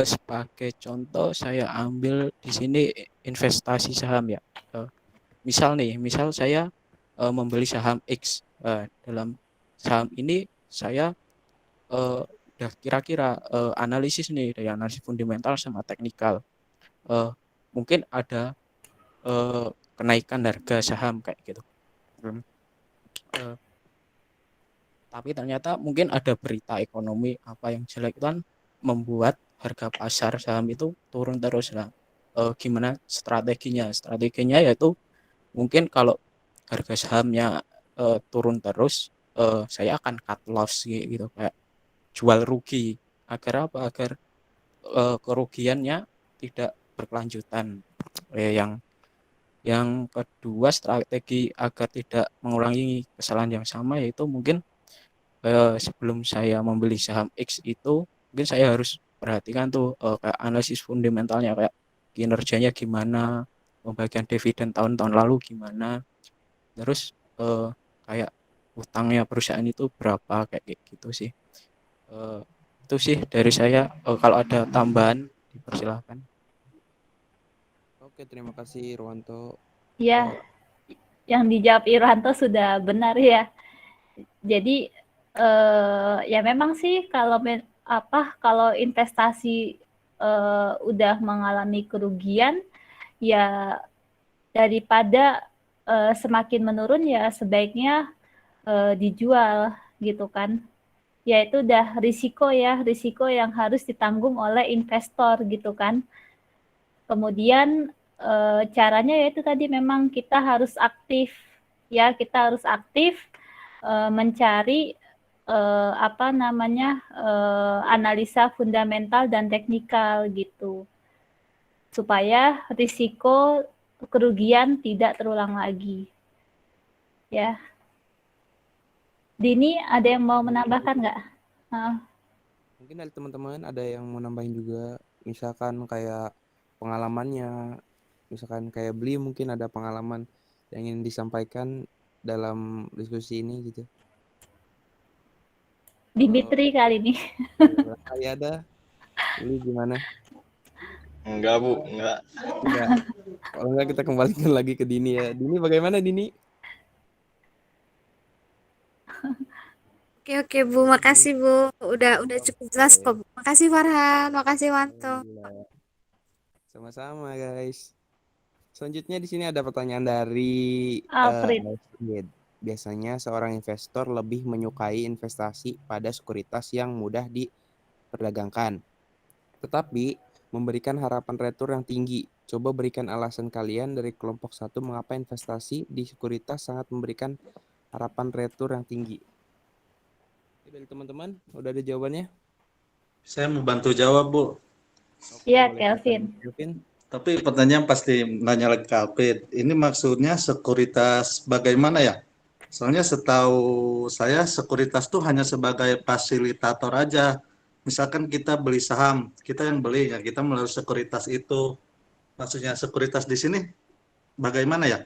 Sebagai contoh saya ambil di sini investasi saham ya. Misal saya membeli saham X. Dalam saham ini saya udah kira-kira analisis nih dari analisis fundamental sama teknikal. Mungkin ada kenaikan harga saham kayak gitu. Tapi ternyata mungkin ada berita ekonomi apa yang jelek kan membuat harga pasar saham itu turun terus. Nah, gimana strateginya? Strateginya yaitu mungkin kalau harga sahamnya turun terus, saya akan cut loss gitu, kayak jual rugi. Agar apa? Agar kerugiannya tidak berkelanjutan. Yang kedua, strategi agar tidak mengulangi kesalahan yang sama yaitu mungkin sebelum saya membeli saham X itu mungkin saya harus perhatikan tuh kayak analisis fundamentalnya, kayak kinerjanya gimana, pembagian dividen tahun-tahun lalu gimana, terus kayak utangnya perusahaan itu berapa kayak gitu sih. Itu sih dari saya. Kalau ada tambahan dipersilahkan. Oke, terima kasih Irwanto. Ya, yang dijawab Irwanto sudah benar ya. Jadi ya memang sih kalau investasi udah mengalami kerugian, ya daripada semakin menurun ya sebaiknya dijual gitu kan. Ya itu udah risiko yang harus ditanggung oleh investor gitu kan. Kemudian caranya yaitu tadi memang kita harus aktif mencari analisa fundamental dan teknikal gitu, supaya risiko kerugian tidak terulang lagi. Ya, Dini ada yang mau menambahkan nggak? Mungkin dari teman-teman ada yang mau nambahin juga, misalkan kayak pengalamannya, misalkan kayak beli mungkin ada pengalaman yang ingin disampaikan dalam diskusi ini gitu. Dimitri kali ini. Kali ada. Ini gimana? Enggak, Bu. Enggak. Kalau enggak kita kembalikan lagi ke Dini ya. Dini bagaimana Dini? Oke Bu, makasih Bu. Udah cukup jelas kok. Makasih Farhan, makasih Wanto. Sama-sama guys. Selanjutnya di sini ada pertanyaan dari Alfred. Biasanya seorang investor lebih menyukai investasi pada sekuritas yang mudah diperdagangkan, tetapi memberikan harapan return yang tinggi. Coba berikan alasan kalian dari kelompok satu mengapa investasi di sekuritas sangat memberikan harapan return yang tinggi. Dari teman-teman, udah ada jawabannya? Saya mau bantu jawab, Bu. Iya, Kelvin. Tapi pertanyaan pasti nanya lagi ke Alfred. Ini maksudnya sekuritas bagaimana ya? Soalnya setahu saya sekuritas tuh hanya sebagai fasilitator aja. Misalkan kita beli saham, kita yang beli ya, kita melalui sekuritas itu. Maksudnya sekuritas di sini bagaimana ya?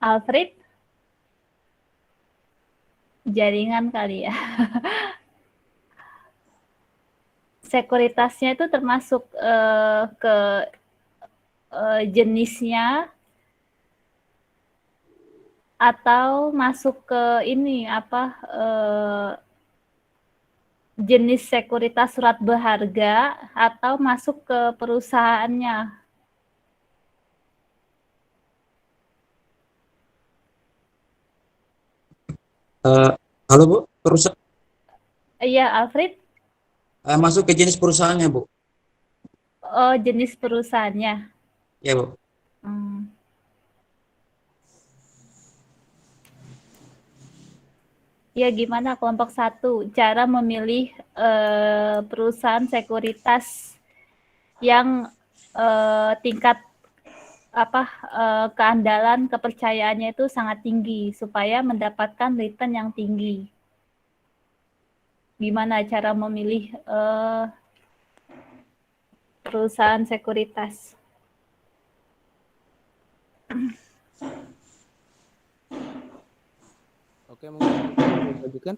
Alfred? Jaringan kali ya. Sekuritasnya itu termasuk ke jenisnya atau masuk ke ini apa jenis sekuritas surat berharga atau masuk ke perusahaannya. Halo Bu, perusahaan Iya, Alfred. masuk ke jenis perusahaannya Bu. Oh, jenis perusahaannya. Ya Bu. Ya, gimana kelompok 1 cara memilih perusahaan sekuritas yang tingkat keandalan kepercayaannya itu sangat tinggi supaya mendapatkan return yang tinggi. Gimana cara memilih perusahaan sekuritas? Oke, mungkin kita lanjutkan.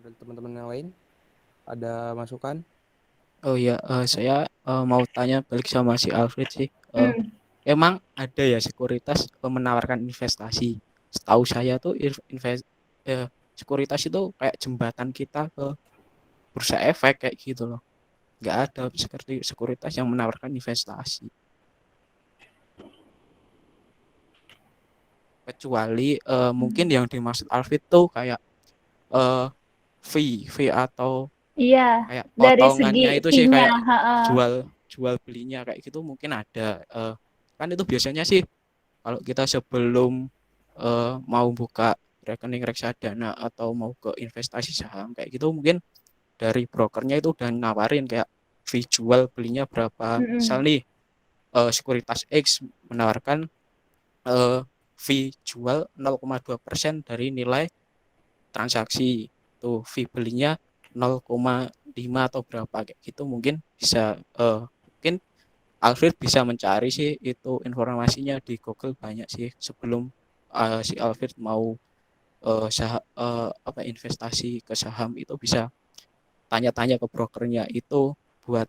Dan teman-teman yang lain ada masukan? Oh ya, saya mau tanya balik sama si Alfred sih. Emang ada ya sekuritas menawarkan investasi? Setahu saya tuh sekuritas itu kayak jembatan kita ke bursa efek kayak gitu loh. Nggak ada seperti sekuritas yang menawarkan investasi. Kecuali mungkin yang dimaksud Alfred tuh kayak fee atau Iya, kayak dari potongannya segi itu sih fee-nya, kayak jual belinya kayak gitu mungkin ada. Kan itu biasanya sih kalau kita sebelum mau buka rekening reksadana atau mau ke investasi saham kayak gitu mungkin dari brokernya itu udah nawarin kayak fee jual belinya berapa. Misal nih sekuritas X menawarkan fee jual 0,2% dari nilai transaksi. Tuh fee belinya 0,5 atau berapa kayak gitu mungkin bisa mungkin Alfred bisa mencari sih itu informasinya di Google banyak sih sebelum si Alfred mau investasi ke saham itu bisa tanya-tanya ke brokernya itu buat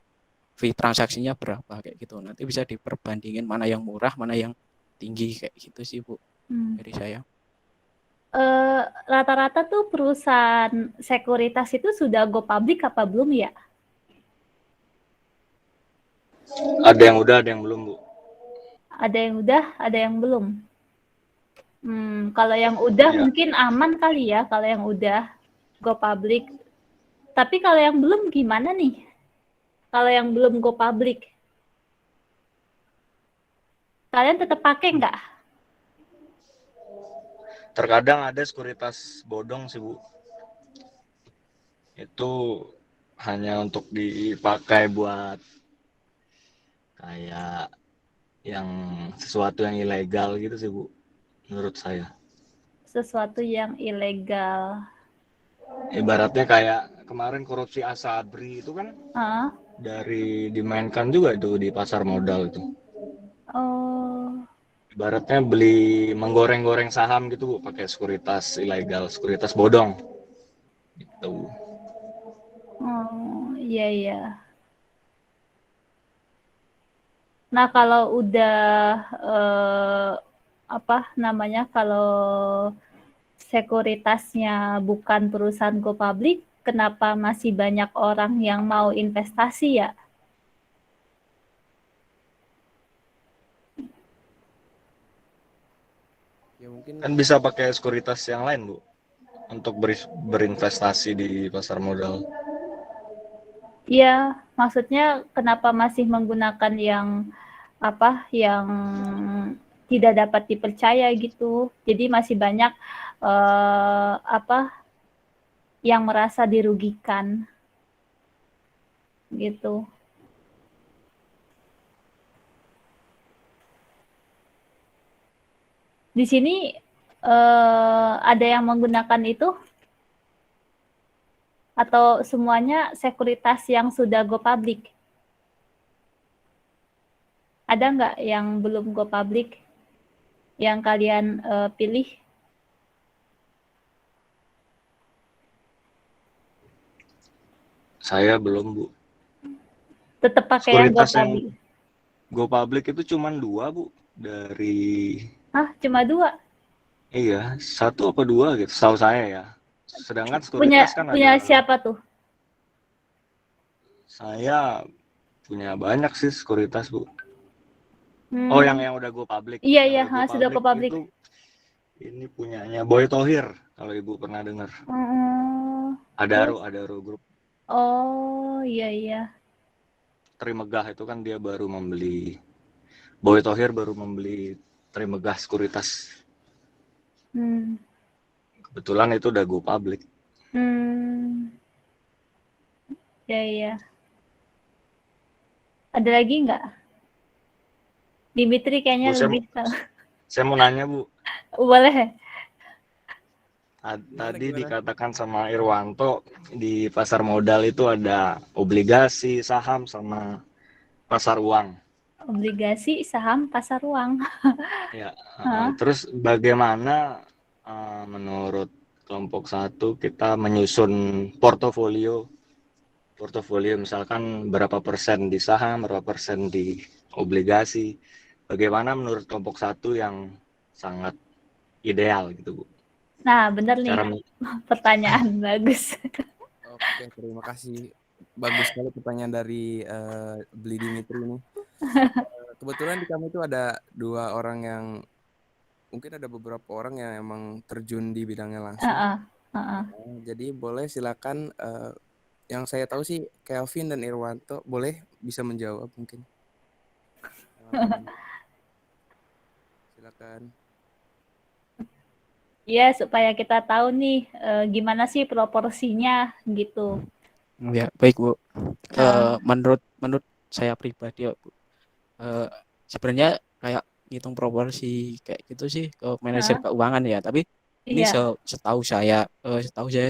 fee transaksinya berapa kayak gitu. Nanti bisa diperbandingin mana yang murah, mana yang tinggi kayak gitu sih Bu dari saya. Rata-rata tuh perusahaan sekuritas itu sudah go public apa belum ya? Ada yang udah, ada yang belum, Bu. Ada yang udah, ada yang belum. Kalau yang udah mungkin aman kali ya kalau yang udah go public. Tapi kalau yang belum gimana nih? Kalau yang belum go public, kalian tetap pakai nggak? Terkadang ada sekuritas bodong sih, Bu. Itu hanya untuk dipakai buat kayak yang sesuatu yang ilegal gitu sih, Bu. Menurut saya. Sesuatu yang ilegal. Ibaratnya kayak kemarin korupsi Asabri itu kan dari dimainkan juga itu di pasar modal itu. Oh. Ibaratnya beli menggoreng-goreng saham gitu Bu, pakai sekuritas ilegal, sekuritas bodong. Gitu. Oh, iya iya. Nah, kalau udah kalau sekuritasnya bukan perusahaan go public, kenapa masih banyak orang yang mau investasi ya? Ya mungkin Kan bisa pakai sekuritas yang lain, Bu, untuk berinvestasi di pasar modal. Iya, maksudnya kenapa masih menggunakan yang tidak dapat dipercaya gitu. Jadi masih banyak yang merasa dirugikan gitu. Di sini ada yang menggunakan itu atau semuanya sekuritas yang sudah go public? Ada nggak yang belum go public? yang kalian pilih? Saya belum, Bu. Tetap pakai yang Sekuritas yang GoPublic. GoPublic itu cuma 2, Bu. Dari Cuma 2? Iya, 1 apa 2 gitu, setahu saya ya. Sedangkan Punya sekuritas kan punya ada. siapa tuh? Saya punya banyak sih sekuritas, Bu. Oh, yang udah GoPublic. Iya, Yang iya, udah sudah GoPublic. itu ini punyanya Boy Thohir, kalau Ibu pernah dengar. Adaro Group. Oh, iya. Trimegah itu kan dia baru membeli. Boy Thohir baru membeli Trimegah Sekuritas. Kebetulan itu udah GoPublic. Iya. Ada lagi nggak? Dimitri kayaknya Bu, lebih tahu. Saya mau nanya, Bu. Boleh. Tadi dikatakan sama Irwanto di pasar modal itu ada obligasi, saham, sama pasar uang. Obligasi, saham, pasar uang. Ya, terus bagaimana menurut kelompok 1 kita menyusun portofolio misalkan berapa persen di saham, berapa persen di obligasi. Bagaimana menurut kelompok 1 yang sangat ideal gitu, Bu? Nah, benar nih. Pertanyaan bagus. Oke, terima kasih. Bagus sekali pertanyaan dari Beli Dimitri ini. Kebetulan di kami itu ada 2 orang yang mungkin ada beberapa orang yang emang terjun di bidangnya langsung. Jadi boleh silakan. Yang saya tahu sih Kelvin dan Irwanto boleh bisa menjawab mungkin. Silakan. Ya, supaya kita tahu nih gimana sih proporsinya gitu. Ya, baik, Bu. Menurut saya pribadi, Bu, sebenarnya kayak ngitung proporsi kayak gitu sih ke manajer keuangan ya. Tapi ini setahu saya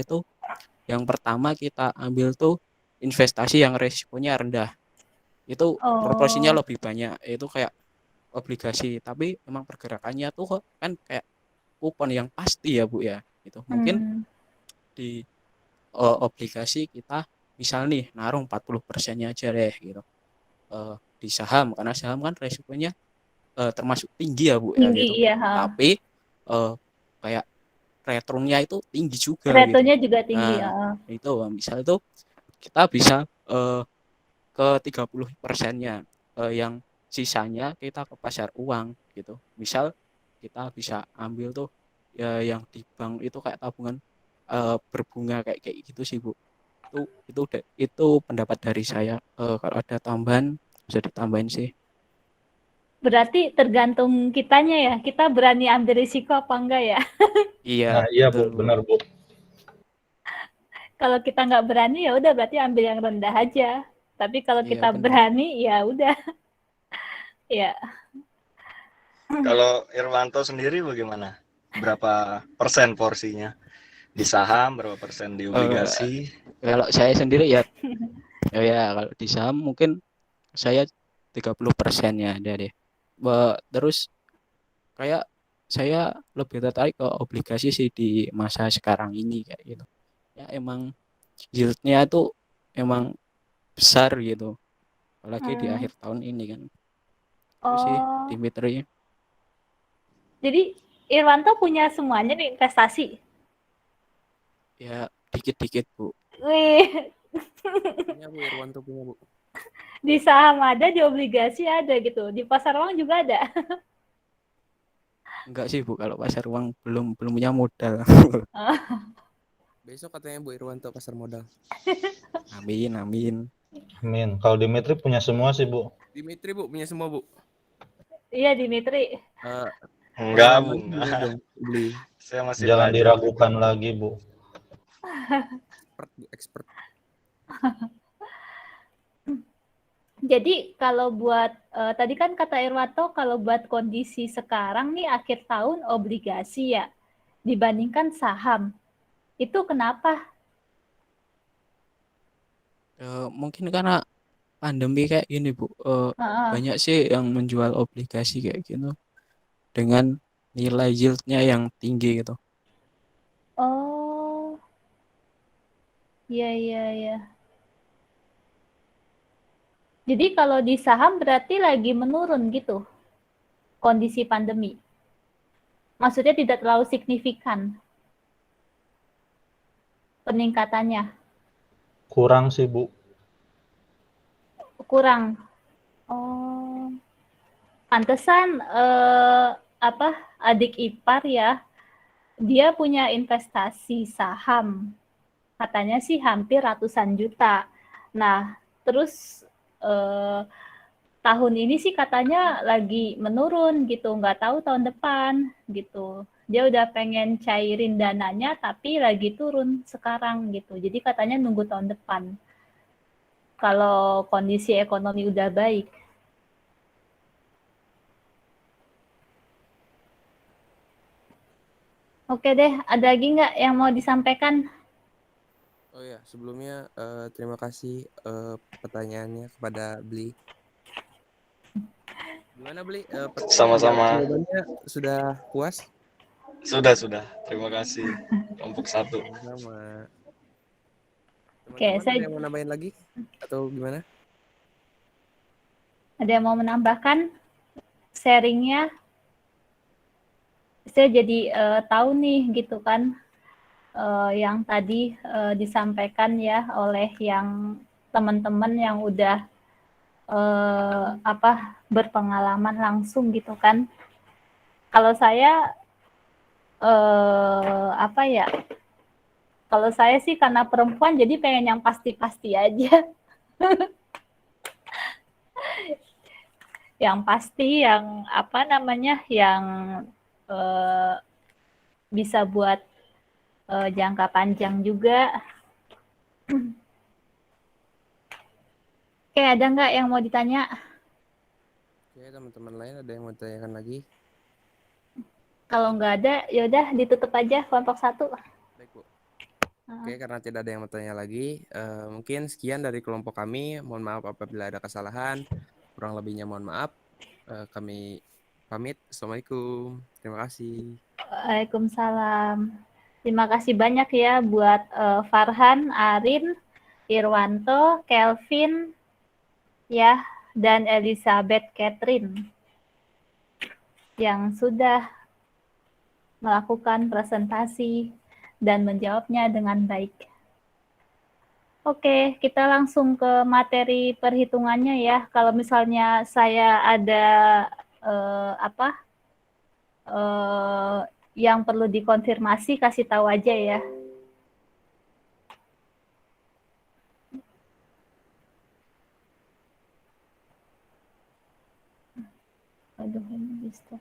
itu yang pertama kita ambil tuh investasi yang resikonya rendah. Itu proporsinya lebih banyak. Itu kayak obligasi. Tapi emang pergerakannya tuh kan kayak kupon yang pasti ya, Bu ya. Gitu. Mungkin di obligasi kita misal nih naruh 40%-nya aja deh gitu. Di saham, karena saham kan resikonya termasuk tinggi ya, Bu, tinggi, gitu. Iya, Tapi kayak returnnya itu tinggi juga returnya gitu. juga tinggi. Itu misal itu kita bisa ke 30%-nya, yang sisanya kita ke pasar uang gitu. Misal kita bisa ambil tuh ya yang di bank itu kayak tabungan berbunga kayak gitu sih, Bu. Itu pendapat dari saya. Kalau ada tambahan bisa ditambahin sih. Berarti tergantung kitanya ya, kita berani ambil risiko apa enggak ya? Iya. Iya, Bu, benar, Bu. Kalau kita nggak berani ya udah berarti ambil yang rendah aja. Tapi kalau kita berani ya udah. Ya. Kalau Irwanto sendiri bagaimana? Berapa persen porsinya? Di saham, berapa persen di obligasi? Kalau saya sendiri ya kalau di saham mungkin saya 30%-nya ada deh. Terus kayak saya lebih tertarik ke obligasi sih di masa sekarang ini kayak gitu. Ya emang yieldnya tuh emang besar gitu. Apalagi di akhir tahun ini kan. Itu sih Dimitri. Jadi Irwanto punya semuanya nih investasi? Ya dikit-dikit, Bu. Wih. Punya, Bu, Irwanto punya, Bu. Di saham ada, di obligasi ada gitu. Di pasar uang juga ada. Enggak sih, Bu, kalau pasar uang belum punya modal. Besok katanya Bu Irwanto pasar modal. Amin. Kalau Dimitri punya semua sih, Bu. Dimitri, Bu, punya semua, Bu. Iya, Dimitri. Enggak, Bu. Beli. Saya masih Jangan belajar. diragukan lagi, Bu. Expert. Jadi kalau buat tadi kan kata Irwanto kalau buat kondisi sekarang nih akhir tahun obligasi ya dibandingkan saham. Itu kenapa? Mungkin karena pandemi kayak gini, Bu. Banyak sih yang menjual obligasi kayak gitu dengan nilai yieldnya yang tinggi gitu. Oh, iya iya iya. Jadi kalau di saham berarti lagi menurun gitu kondisi pandemi. Maksudnya tidak terlalu signifikan peningkatannya. Kurang sih, Bu. Kurang. Oh, pantesan apa adik ipar ya, dia punya investasi saham. Katanya sih hampir ratusan juta. Nah, terus tahun ini sih katanya lagi menurun gitu, nggak tahu tahun depan gitu. Dia udah pengen cairin dananya tapi lagi turun sekarang gitu. Jadi katanya nunggu tahun depan. Kalau kondisi ekonomi udah baik. Oke deh, ada lagi nggak yang mau disampaikan? Oh ya, sebelumnya terima kasih pertanyaannya kepada Bli. Gimana Bli? Sama-sama. Jawabannya sudah puas? Sudah. Terima kasih. Kelompok 1. Sama. Oke, Teman-teman ada yang mau nambahin lagi? Atau gimana? Ada yang mau menambahkan sharingnya? Saya jadi tahu nih gitu kan, yang tadi disampaikan ya oleh yang teman-teman yang udah berpengalaman langsung gitu kan. Kalau saya kalau saya sih karena perempuan jadi pengen yang pasti-pasti aja. Yang pasti, yang yang bisa buat jangka panjang juga. Oke, ada nggak yang mau ditanya? Oke, teman-teman lain ada yang mau ditanyakan lagi? Kalau nggak ada, yaudah ditutup aja kelompok 1. Baik, Bu. Oke, karena tidak ada yang mau tanya lagi, mungkin sekian dari kelompok kami. Mohon maaf apabila ada kesalahan. Kurang lebihnya mohon maaf. Kami pamit. Assalamualaikum. Terima kasih. Waalaikumsalam. Terima kasih banyak ya buat Farhan, Arin, Irwanto, Kelvin, ya, dan Elizabeth Catherine yang sudah melakukan presentasi dan menjawabnya dengan baik. Oke, kita langsung ke materi perhitungannya ya. Kalau misalnya saya ada yang perlu dikonfirmasi, kasih tahu aja ya. Aduh, ini di stop.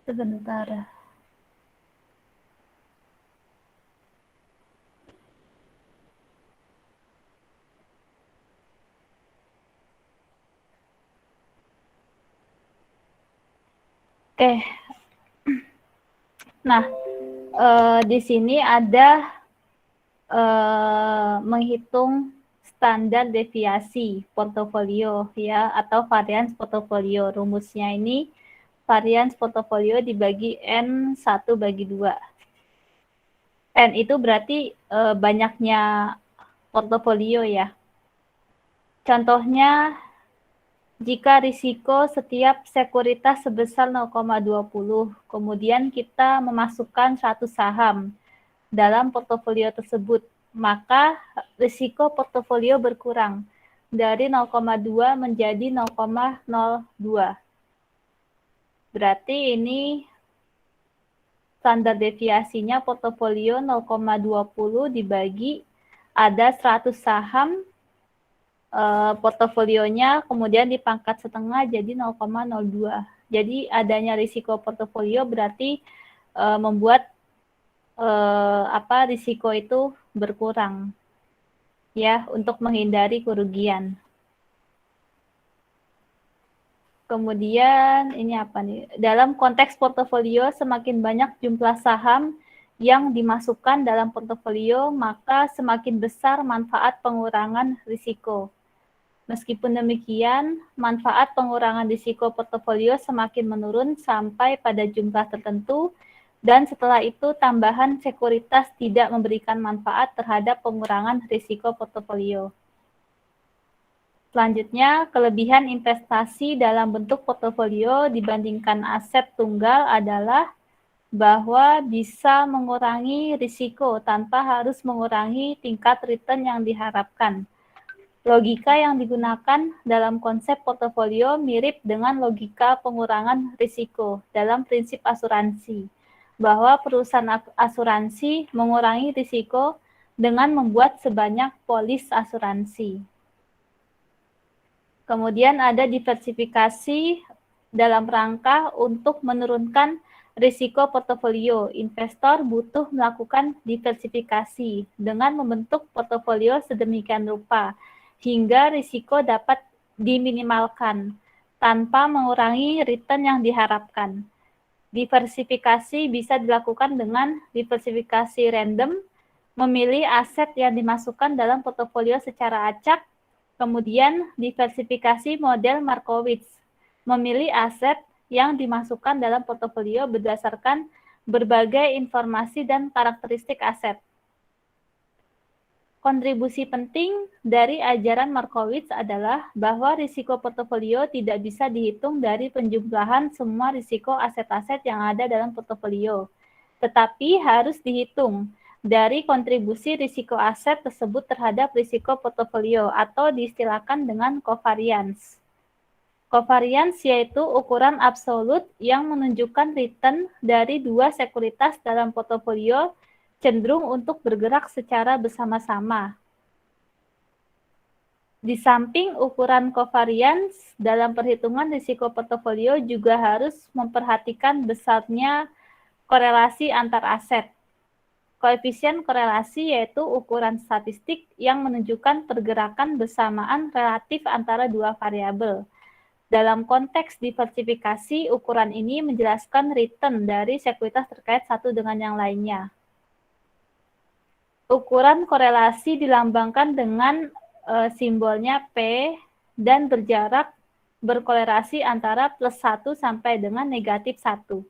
Sebentar. Oke. Nah, di sini ada menghitung standar deviasi portofolio ya, atau varians portofolio. Rumusnya ini varians portofolio dibagi N1/2. N itu berarti banyaknya portofolio ya. Contohnya, jika risiko setiap sekuritas sebesar 0,20, kemudian kita memasukkan 100 saham dalam portofolio tersebut, maka risiko portofolio berkurang dari 0,2 menjadi 0,02. Berarti ini standar deviasinya portofolio 0,20 dibagi ada 100 saham, portofolionya kemudian dipangkat setengah jadi 0,02. Jadi adanya risiko portofolio berarti membuat risiko itu berkurang ya, untuk menghindari kerugian. Kemudian ini apa nih? Dalam konteks portofolio, semakin banyak jumlah saham yang dimasukkan dalam portofolio, maka semakin besar manfaat pengurangan risiko. Meskipun demikian, manfaat pengurangan risiko portofolio semakin menurun sampai pada jumlah tertentu, dan setelah itu tambahan sekuritas tidak memberikan manfaat terhadap pengurangan risiko portofolio. Selanjutnya, kelebihan investasi dalam bentuk portofolio dibandingkan aset tunggal adalah bahwa bisa mengurangi risiko tanpa harus mengurangi tingkat return yang diharapkan. Logika yang digunakan dalam konsep portofolio mirip dengan logika pengurangan risiko dalam prinsip asuransi, bahwa perusahaan asuransi mengurangi risiko dengan membuat sebanyak polis asuransi. Kemudian ada diversifikasi dalam rangka untuk menurunkan risiko portofolio. Investor butuh melakukan diversifikasi dengan membentuk portofolio sedemikian rupa hingga risiko dapat diminimalkan tanpa mengurangi return yang diharapkan. Diversifikasi bisa dilakukan dengan diversifikasi random, memilih aset yang dimasukkan dalam portofolio secara acak, kemudian diversifikasi model Markowitz, memilih aset yang dimasukkan dalam portofolio berdasarkan berbagai informasi dan karakteristik aset. Kontribusi penting dari ajaran Markowitz adalah bahwa risiko portofolio tidak bisa dihitung dari penjumlahan semua risiko aset-aset yang ada dalam portofolio, tetapi harus dihitung dari kontribusi risiko aset tersebut terhadap risiko portofolio atau diistilahkan dengan covariance. Covariance yaitu ukuran absolut yang menunjukkan return dari dua sekuritas dalam portofolio cenderung untuk bergerak secara bersama-sama. Di samping ukuran covariance, dalam perhitungan risiko portofolio juga harus memperhatikan besarnya korelasi antar aset. Koefisien korelasi yaitu ukuran statistik yang menunjukkan pergerakan bersamaan relatif antara dua variabel. Dalam konteks diversifikasi, ukuran ini menjelaskan return dari sekuritas terkait satu dengan yang lainnya. Ukuran korelasi dilambangkan dengan simbolnya P dan berjarak berkorelasi antara +1 sampai dengan -1.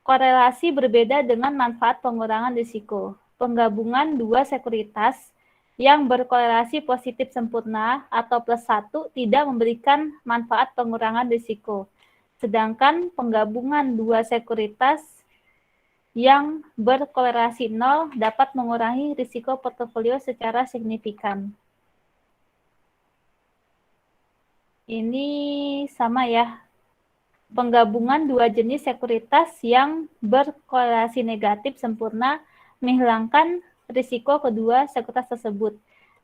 Korelasi berbeda dengan manfaat pengurangan risiko. Penggabungan dua sekuritas yang berkorelasi positif sempurna atau +1 tidak memberikan manfaat pengurangan risiko. Sedangkan penggabungan dua sekuritas yang berkorelasi 0 dapat mengurangi risiko portofolio secara signifikan. Ini sama ya. Penggabungan dua jenis sekuritas yang berkorelasi negatif sempurna menghilangkan risiko kedua sekuritas tersebut.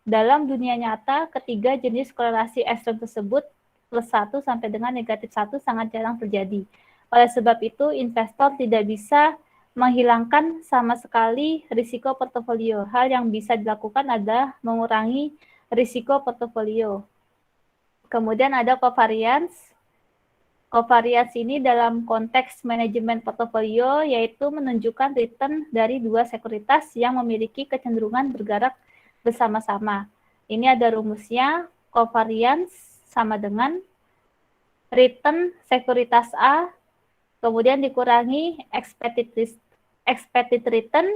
Dalam dunia nyata, ketiga jenis korelasi ekstrem tersebut +1 sampai dengan -1 sangat jarang terjadi. Oleh sebab itu, investor tidak bisa menghilangkan sama sekali risiko portofolio. Hal yang bisa dilakukan adalah mengurangi risiko portofolio. Kemudian ada covariance. Covariance ini dalam konteks manajemen portofolio yaitu menunjukkan return dari dua sekuritas yang memiliki kecenderungan bergerak bersama-sama. Ini ada rumusnya, covariance sama dengan return sekuritas A kemudian dikurangi expected return,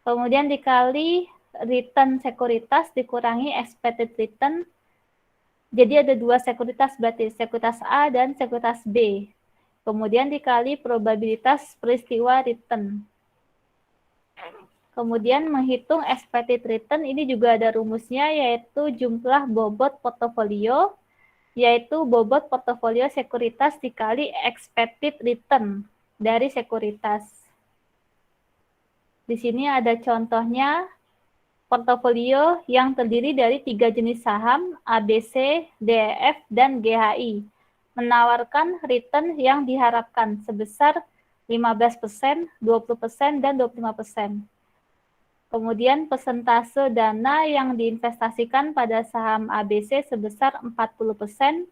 kemudian dikali return sekuritas dikurangi expected return. Jadi ada dua sekuritas berarti sekuritas A dan sekuritas B. Kemudian dikali probabilitas peristiwa return. Kemudian menghitung expected return ini juga ada rumusnya yaitu jumlah bobot portofolio yaitu bobot portofolio sekuritas dikali expected return dari sekuritas. Di sini ada contohnya portofolio yang terdiri dari 3 jenis saham ABC, DEF, dan GHI menawarkan return yang diharapkan sebesar 15%, 20%, dan 25%. Kemudian persentase dana yang diinvestasikan pada saham ABC sebesar 40%,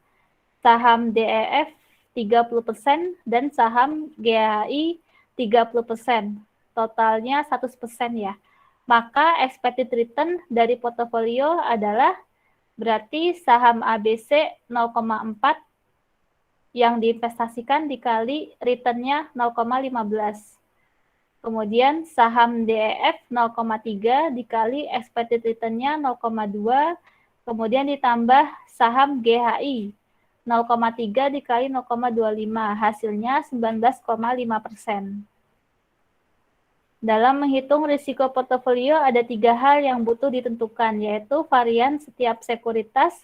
saham DEF 30%, dan saham GHI 30%. totalnya 100% ya. Maka expected return dari portofolio adalah berarti saham ABC 0,4 yang diinvestasikan dikali returnnya 0,15. Kemudian saham DEF 0,3 dikali expected return-nya 0,2. Kemudian ditambah saham GHI 0,3 dikali 0,25. Hasilnya 19,5%. Dalam menghitung risiko portofolio ada 3 hal yang butuh ditentukan, yaitu varian setiap sekuritas,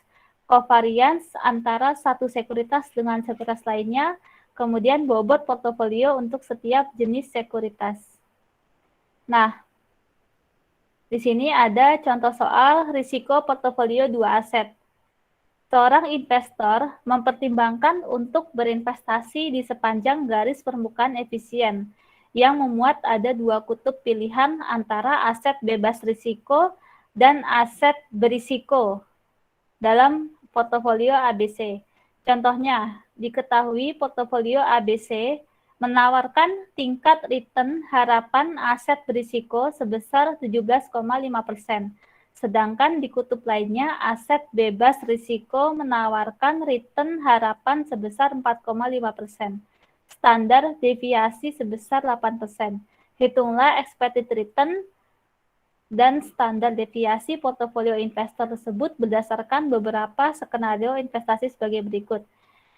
covariance antara satu sekuritas dengan sekuritas lainnya, kemudian bobot portofolio untuk setiap jenis sekuritas. Nah, di sini ada contoh soal risiko portofolio 2 aset. Seorang investor mempertimbangkan untuk berinvestasi di sepanjang garis permukaan efisien yang memuat ada 2 kutub pilihan antara aset bebas risiko dan aset berisiko dalam portofolio ABC. Contohnya, diketahui portofolio ABC menawarkan tingkat return harapan aset berisiko sebesar 17,5%. Sedangkan di kutub lainnya, aset bebas risiko menawarkan return harapan sebesar 4,5%. Standar deviasi sebesar 8%. Hitunglah expected return dan standar deviasi portofolio investor tersebut berdasarkan beberapa skenario investasi sebagai berikut.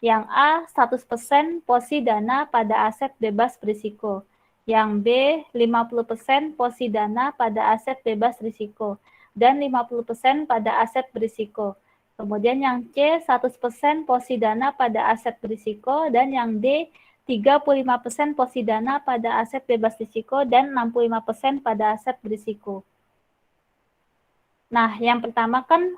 Yang A, 100% porsi dana pada aset bebas berisiko. Yang B, 50% porsi dana pada aset bebas risiko. Dan 50% pada aset berisiko. Kemudian yang C, 100% porsi dana pada aset berisiko. Dan yang D, 35% porsi dana pada aset bebas risiko dan 65% pada aset berisiko. Nah, yang pertama kan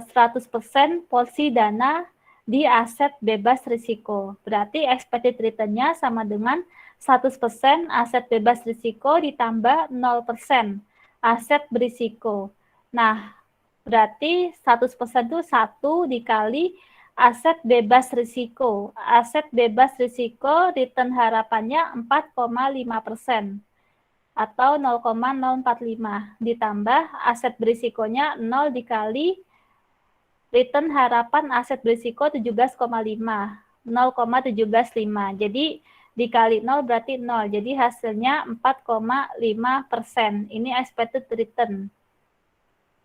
100% porsi dana di aset bebas risiko. Berarti expected return-nya sama dengan 100% aset bebas risiko ditambah 0% aset berisiko. Nah, berarti 100% itu 1 dikali aset bebas risiko. Aset bebas risiko return harapannya 4,5%. Atau 0,045 ditambah aset berisikonya 0 dikali return harapan aset berisiko 17,5, 0,175. Jadi dikali 0 berarti 0. Jadi hasilnya 4,5%. Ini expected return.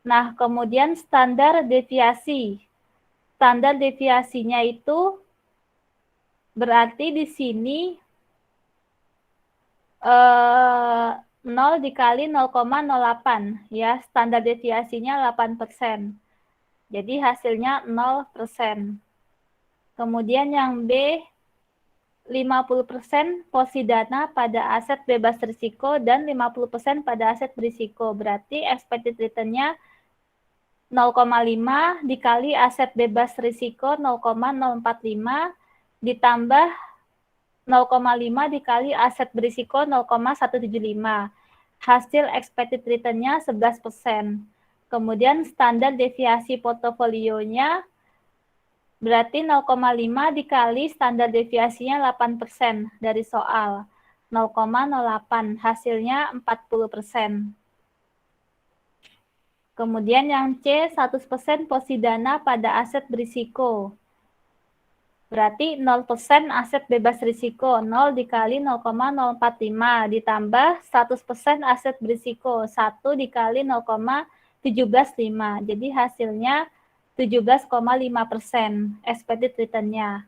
Nah, kemudian standar deviasi. Standar deviasinya itu berarti di sini 0 dikali 0,08 ya, standar deviasinya 8%. Jadi hasilnya 0%. Kemudian yang B 50% porsi dana pada aset bebas risiko dan 50% pada aset berisiko. Berarti expected return-nya 0,5 dikali aset bebas risiko 0,045 ditambah 0,5 dikali aset berisiko 0,175. Hasil expected return-nya 11%. Kemudian standar deviasi portofolionya berarti 0,5 dikali standar deviasinya 8% dari soal. 0,08. Hasilnya 40%. Kemudian yang C, 100% porsi dana pada aset berisiko. Berarti 0% aset bebas risiko, 0 dikali 0,045 ditambah 100% aset berisiko, 1 dikali 0,175. Jadi hasilnya 17,5% expected return-nya.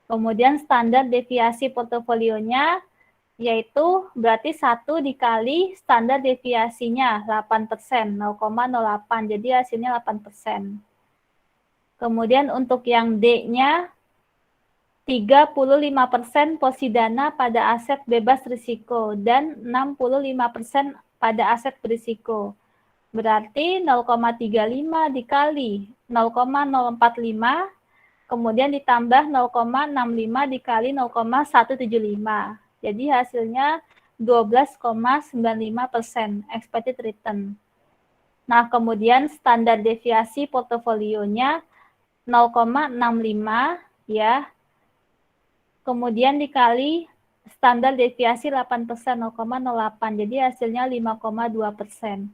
Kemudian standar deviasi portofolionya yaitu berarti 1 dikali standar deviasinya 8%, 0,08. Jadi hasilnya 8%. Kemudian untuk yang D-nya 35% porsi dana pada aset bebas risiko dan 65% pada aset berisiko. Berarti 0,35 dikali 0,045, kemudian ditambah 0,65 dikali 0,175. Jadi hasilnya 12,95% expected return. Nah, kemudian standar deviasi portofolionya 0,65 ya. Kemudian dikali standar deviasi 8%, 0,08. Jadi hasilnya 5,2%.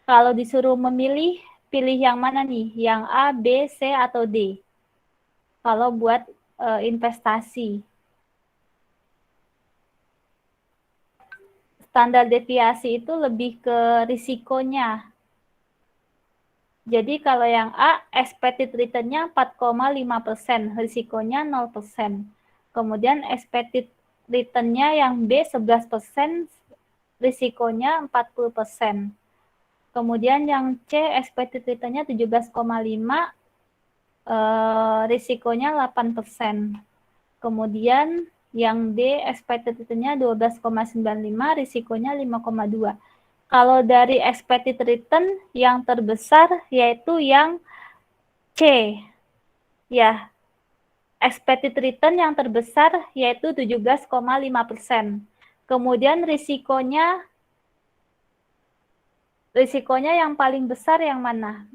Kalau disuruh memilih, pilih yang mana nih? Yang A, B, C, atau D? Kalau buat investasi. Standar deviasi itu lebih ke risikonya. Jadi kalau yang A, expected return-nya 4,5%, risikonya 0%. Kemudian expected return-nya yang B 11%, risikonya 40%. Kemudian yang C, expected return-nya 17,5%, risikonya 8%. Kemudian yang D, expected return-nya 12,95, risikonya 5,2%. Kalau dari expected return yang terbesar yaitu yang C. Ya. Expected return yang terbesar yaitu 17,5%. Kemudian risikonya yang paling besar yang mana?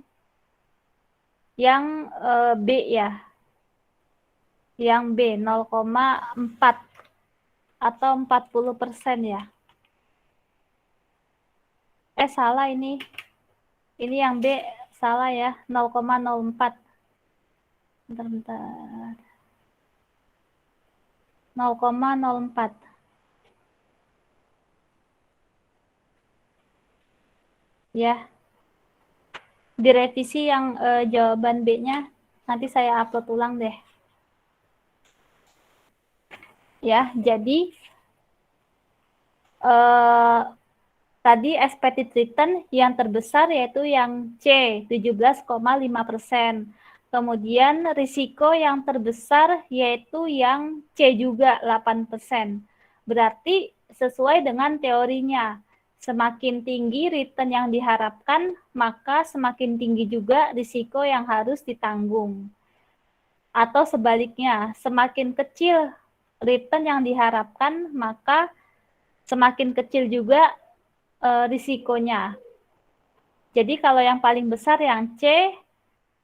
Yang B ya. Yang B 0,4 atau 40% ya. Salah ini. Ini yang B salah ya, 0,04. Bentar. 0,04. Ya. Direvisi yang jawaban B-nya, nanti saya upload ulang deh. Ya, jadi tadi expected return yang terbesar yaitu yang C, 17,5%. Kemudian risiko yang terbesar yaitu yang C juga, 8%. Berarti sesuai dengan teorinya, semakin tinggi return yang diharapkan, maka semakin tinggi juga risiko yang harus ditanggung. Atau sebaliknya, semakin kecil return yang diharapkan, maka semakin kecil juga risikonya. Jadi kalau yang paling besar yang C,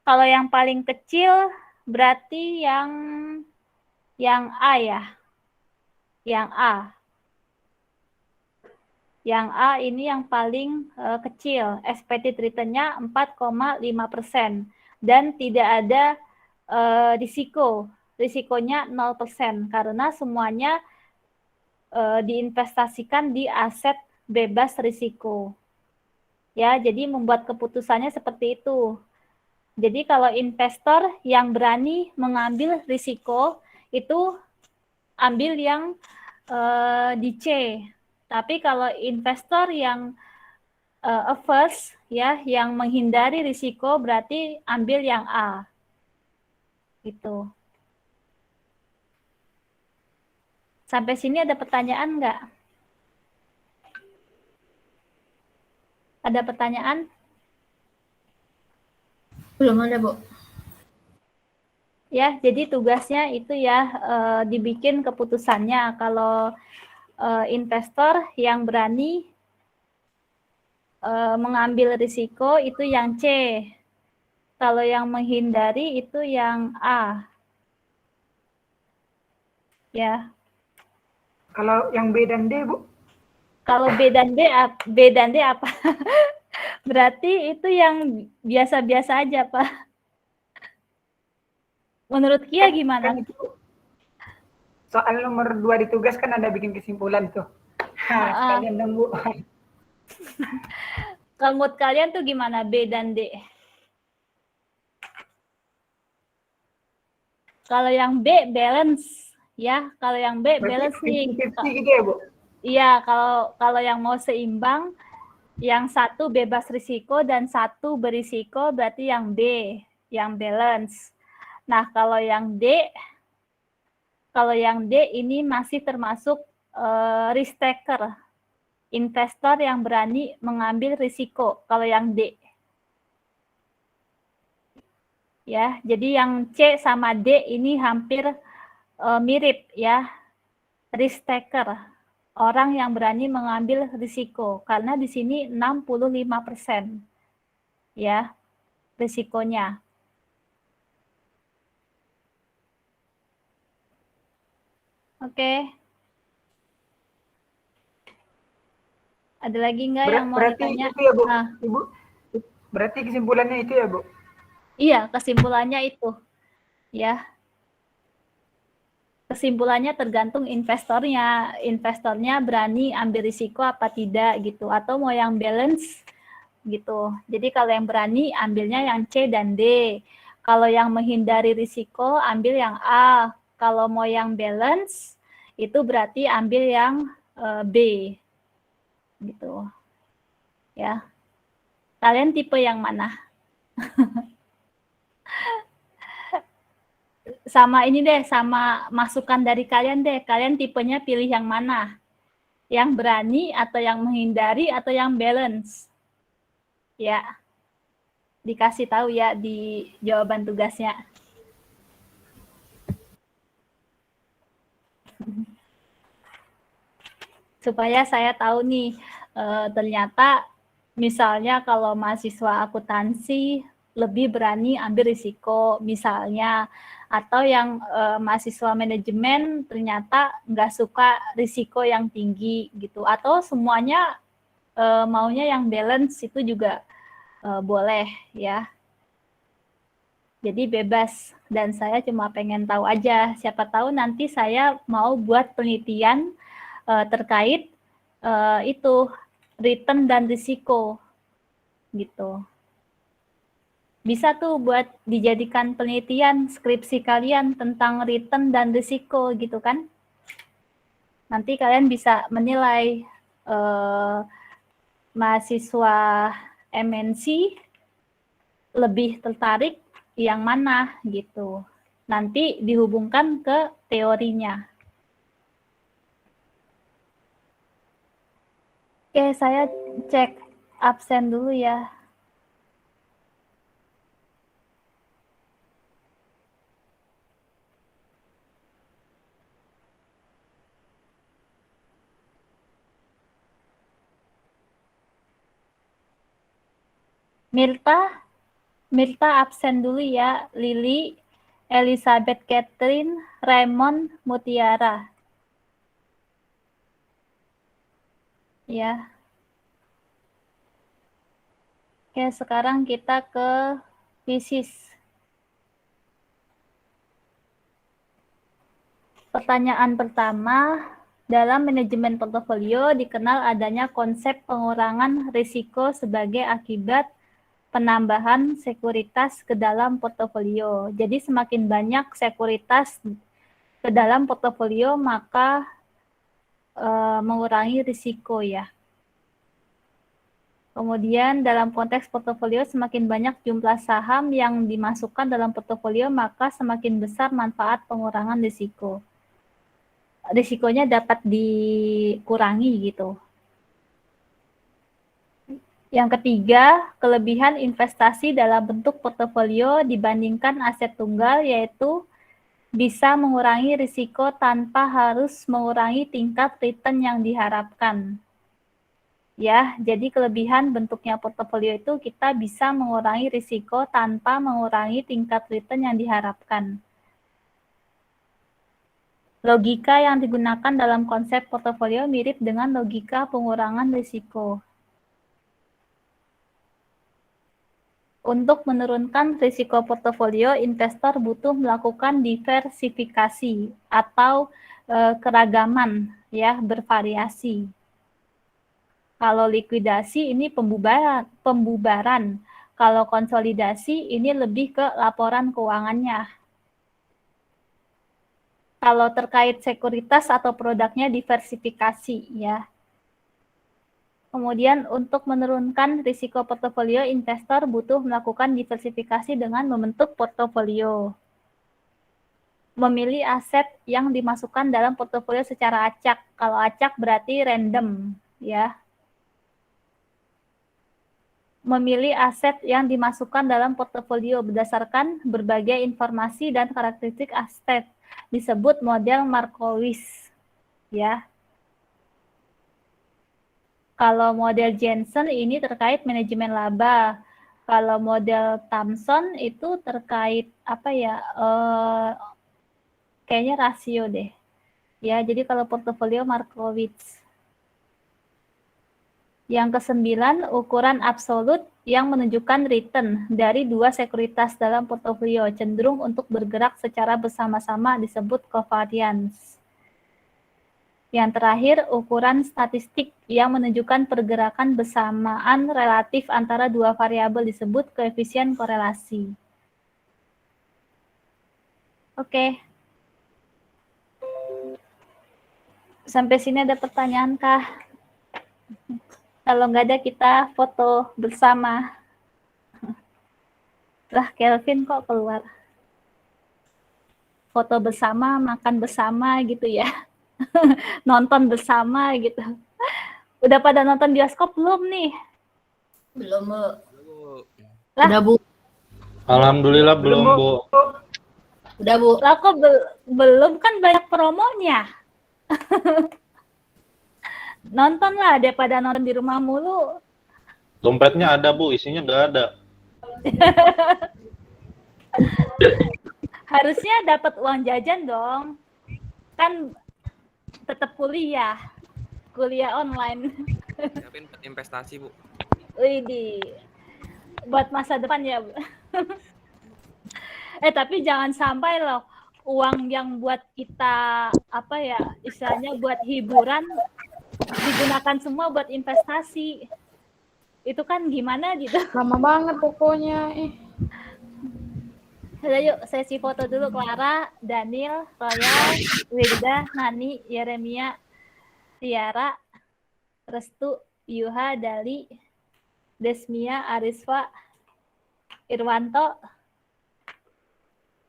kalau yang paling kecil berarti yang A ya. Yang A. Yang A ini yang paling kecil, expected return-nya 4,5% dan tidak ada risiko. Risikonya 0% karena semuanya diinvestasikan di aset bebas risiko. Ya, jadi membuat keputusannya seperti itu. Jadi kalau investor yang berani mengambil risiko itu ambil yang di C. Tapi kalau investor yang averse ya, yang menghindari risiko berarti ambil yang A. Gitu. Sampai sini ada pertanyaan nggak? Ada pertanyaan? Belum ada, Bu. Ya, jadi tugasnya itu ya dibikin keputusannya. Kalau investor yang berani mengambil risiko itu yang C. Kalau yang menghindari itu yang A. Ya. Kalau yang B dan D, Bu? Kalau B dan D apa? Berarti itu yang biasa-biasa aja, Pak. Menurut Kia gimana? Kan itu soal nomor 2 di tugas kan ada bikin kesimpulan tuh. Sekalian dong, Bu. Kalau menurut kalian tuh gimana B dan D? Kalau yang B balance ya, kalau yang B balance nih. 50-50 gitu ya, Bu? Iya, kalau yang mau seimbang, yang satu bebas risiko dan satu berisiko berarti yang B, yang balance. Nah, kalau yang D ini masih termasuk risk taker, investor yang berani mengambil risiko. Kalau yang D, ya, jadi yang C sama D ini hampir mirip ya, risk taker, orang yang berani mengambil risiko, karena di sini 65% ya risikonya. Oke. Ada lagi nggak yang mau Berarti ditanya? itu ya Bu, Nah, Ibu. Berarti kesimpulannya itu ya Bu? iya, kesimpulannya itu. Ya, kesimpulannya tergantung investornya. Investornya berani ambil risiko apa tidak gitu, atau mau yang balance gitu. Jadi kalau yang berani ambilnya yang C dan D. Kalau yang menghindari risiko ambil yang A. Kalau mau yang balance itu berarti ambil yang B gitu. Ya. Kalian tipe yang mana? Sama ini deh, sama masukan dari kalian deh. Kalian tipenya pilih yang mana? Yang berani atau yang menghindari atau yang balance? Ya. Dikasih tahu ya di jawaban tugasnya. Supaya saya tahu nih, ternyata misalnya kalau mahasiswa akuntansi lebih berani ambil risiko misalnya, atau yang mahasiswa manajemen ternyata nggak suka risiko yang tinggi gitu, atau semuanya maunya yang balance itu juga boleh ya. Jadi bebas, dan saya cuma pengen tahu aja, siapa tahu nanti saya mau buat penelitian terkait itu return dan risiko gitu. Bisa tuh buat dijadikan penelitian skripsi kalian tentang return dan risiko gitu kan. Nanti kalian bisa menilai mahasiswa MNC lebih tertarik yang mana gitu. Nanti dihubungkan ke teorinya. Oke, saya cek absen dulu ya. Mirta absen dulu ya. Lili, Elizabeth Catherine, Raymond, Mutiara. Ya. Oke, sekarang kita ke fisis. Pertanyaan pertama, dalam manajemen portofolio dikenal adanya konsep pengurangan risiko sebagai akibat penambahan sekuritas ke dalam portofolio. Jadi semakin banyak sekuritas ke dalam portofolio maka mengurangi risiko ya. Kemudian dalam konteks portofolio semakin banyak jumlah saham yang dimasukkan dalam portofolio maka semakin besar manfaat pengurangan risiko. Risikonya dapat dikurangi gitu. Yang ketiga, kelebihan investasi dalam bentuk portofolio dibandingkan aset tunggal yaitu bisa mengurangi risiko tanpa harus mengurangi tingkat return yang diharapkan. Ya, jadi kelebihan bentuknya portofolio itu kita bisa mengurangi risiko tanpa mengurangi tingkat return yang diharapkan. Logika yang digunakan dalam konsep portofolio mirip dengan logika pengurangan risiko. Untuk menurunkan risiko portofolio, investor butuh melakukan diversifikasi atau keragaman, ya, bervariasi. Kalau likuidasi ini pembubaran. Kalau konsolidasi ini lebih ke laporan keuangannya. Kalau terkait sekuritas atau produknya diversifikasi, ya. Kemudian untuk menurunkan risiko portofolio, investor butuh melakukan diversifikasi dengan membentuk portofolio. Memilih aset yang dimasukkan dalam portofolio secara acak. Kalau acak berarti random, ya. Memilih aset yang dimasukkan dalam portofolio berdasarkan berbagai informasi dan karakteristik aset. Disebut model Markowitz, ya. Kalau model Jensen ini terkait manajemen laba. Kalau model Thomson itu terkait apa ya? Kayaknya rasio deh. Ya, jadi kalau portofolio Markowitz. Yang kesembilan, ukuran absolut yang menunjukkan return dari dua sekuritas dalam portofolio cenderung untuk bergerak secara bersama-sama disebut covariance. Yang terakhir, ukuran statistik yang menunjukkan pergerakan bersamaan relatif antara dua variabel disebut koefisien korelasi. Oke. Sampai sini ada pertanyaan kah? Kalau nggak ada, kita foto bersama. Lah, Kelvin kok keluar? Foto bersama, makan bersama gitu ya. Nonton bersama gitu. Udah pada nonton bioskop belum nih? Belum, Bu. Lah, Udah, Bu. Alhamdulillah belum, Bu. Udah, Bu. Lah kok belum, kan banyak promonya. Nonton lah daripada nonton di rumah mulu. Dompetnya ada, Bu, isinya nggak ada. Harusnya dapat uang jajan dong. Kan tetap kuliah online. Siapin buat investasi, Bu. Widih. Buat masa depan ya, Bu. Tapi jangan sampai loh uang yang buat kita istilahnya buat hiburan digunakan semua buat investasi. Itu kan gimana gitu. Lama banget pokoknya. Udah yuk, sesi foto dulu. Clara, Daniel, Royal, Wilda, Nani, Yeremia, Tiara, Restu, Yuha, Dali, Desmia, Arisfa, Irwanto,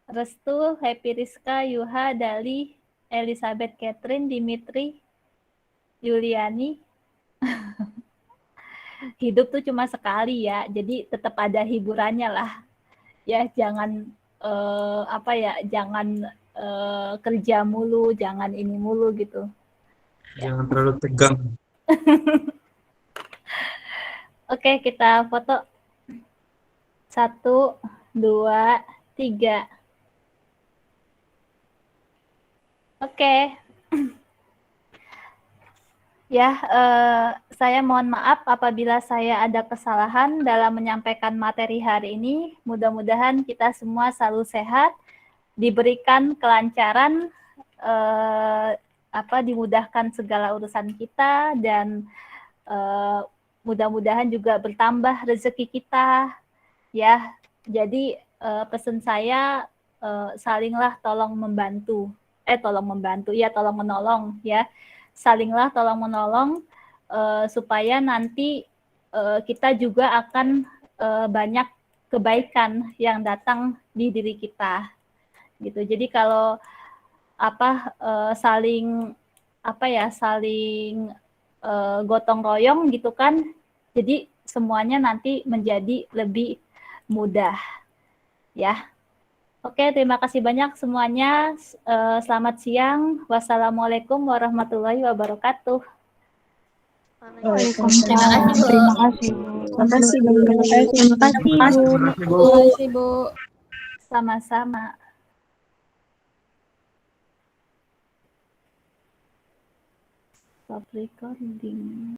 Restu, Happy Rizka, Yuha, Dali, Elizabeth Catherine, Dimitri, Yuliani. Hidup tuh cuma sekali ya, jadi tetap ada hiburannya lah. Ya, jangan jangan kerja mulu, jangan ini mulu gitu. Jangan terlalu tegang. Oke, kita foto. 1, 2, 3. Oke. Ya, saya mohon maaf apabila saya ada kesalahan dalam menyampaikan materi hari ini. Mudah-mudahan kita semua selalu sehat, diberikan kelancaran, dimudahkan segala urusan kita, dan mudah-mudahan juga bertambah rezeki kita. Ya, jadi pesan saya salinglah tolong membantu. Tolong menolong ya. Salinglah tolong menolong supaya nanti kita juga akan banyak kebaikan yang datang di diri kita gitu. Jadi kalau saling gotong royong gitu kan, jadi semuanya nanti menjadi lebih mudah ya. Oke, terima kasih banyak semuanya. Selamat siang. Wassalamualaikum warahmatullahi wabarakatuh. Waalaikumsalam. Terima kasih, Bu. Terima kasih, Bu. Terima kasih, Bu. Sama-sama. Stop recording.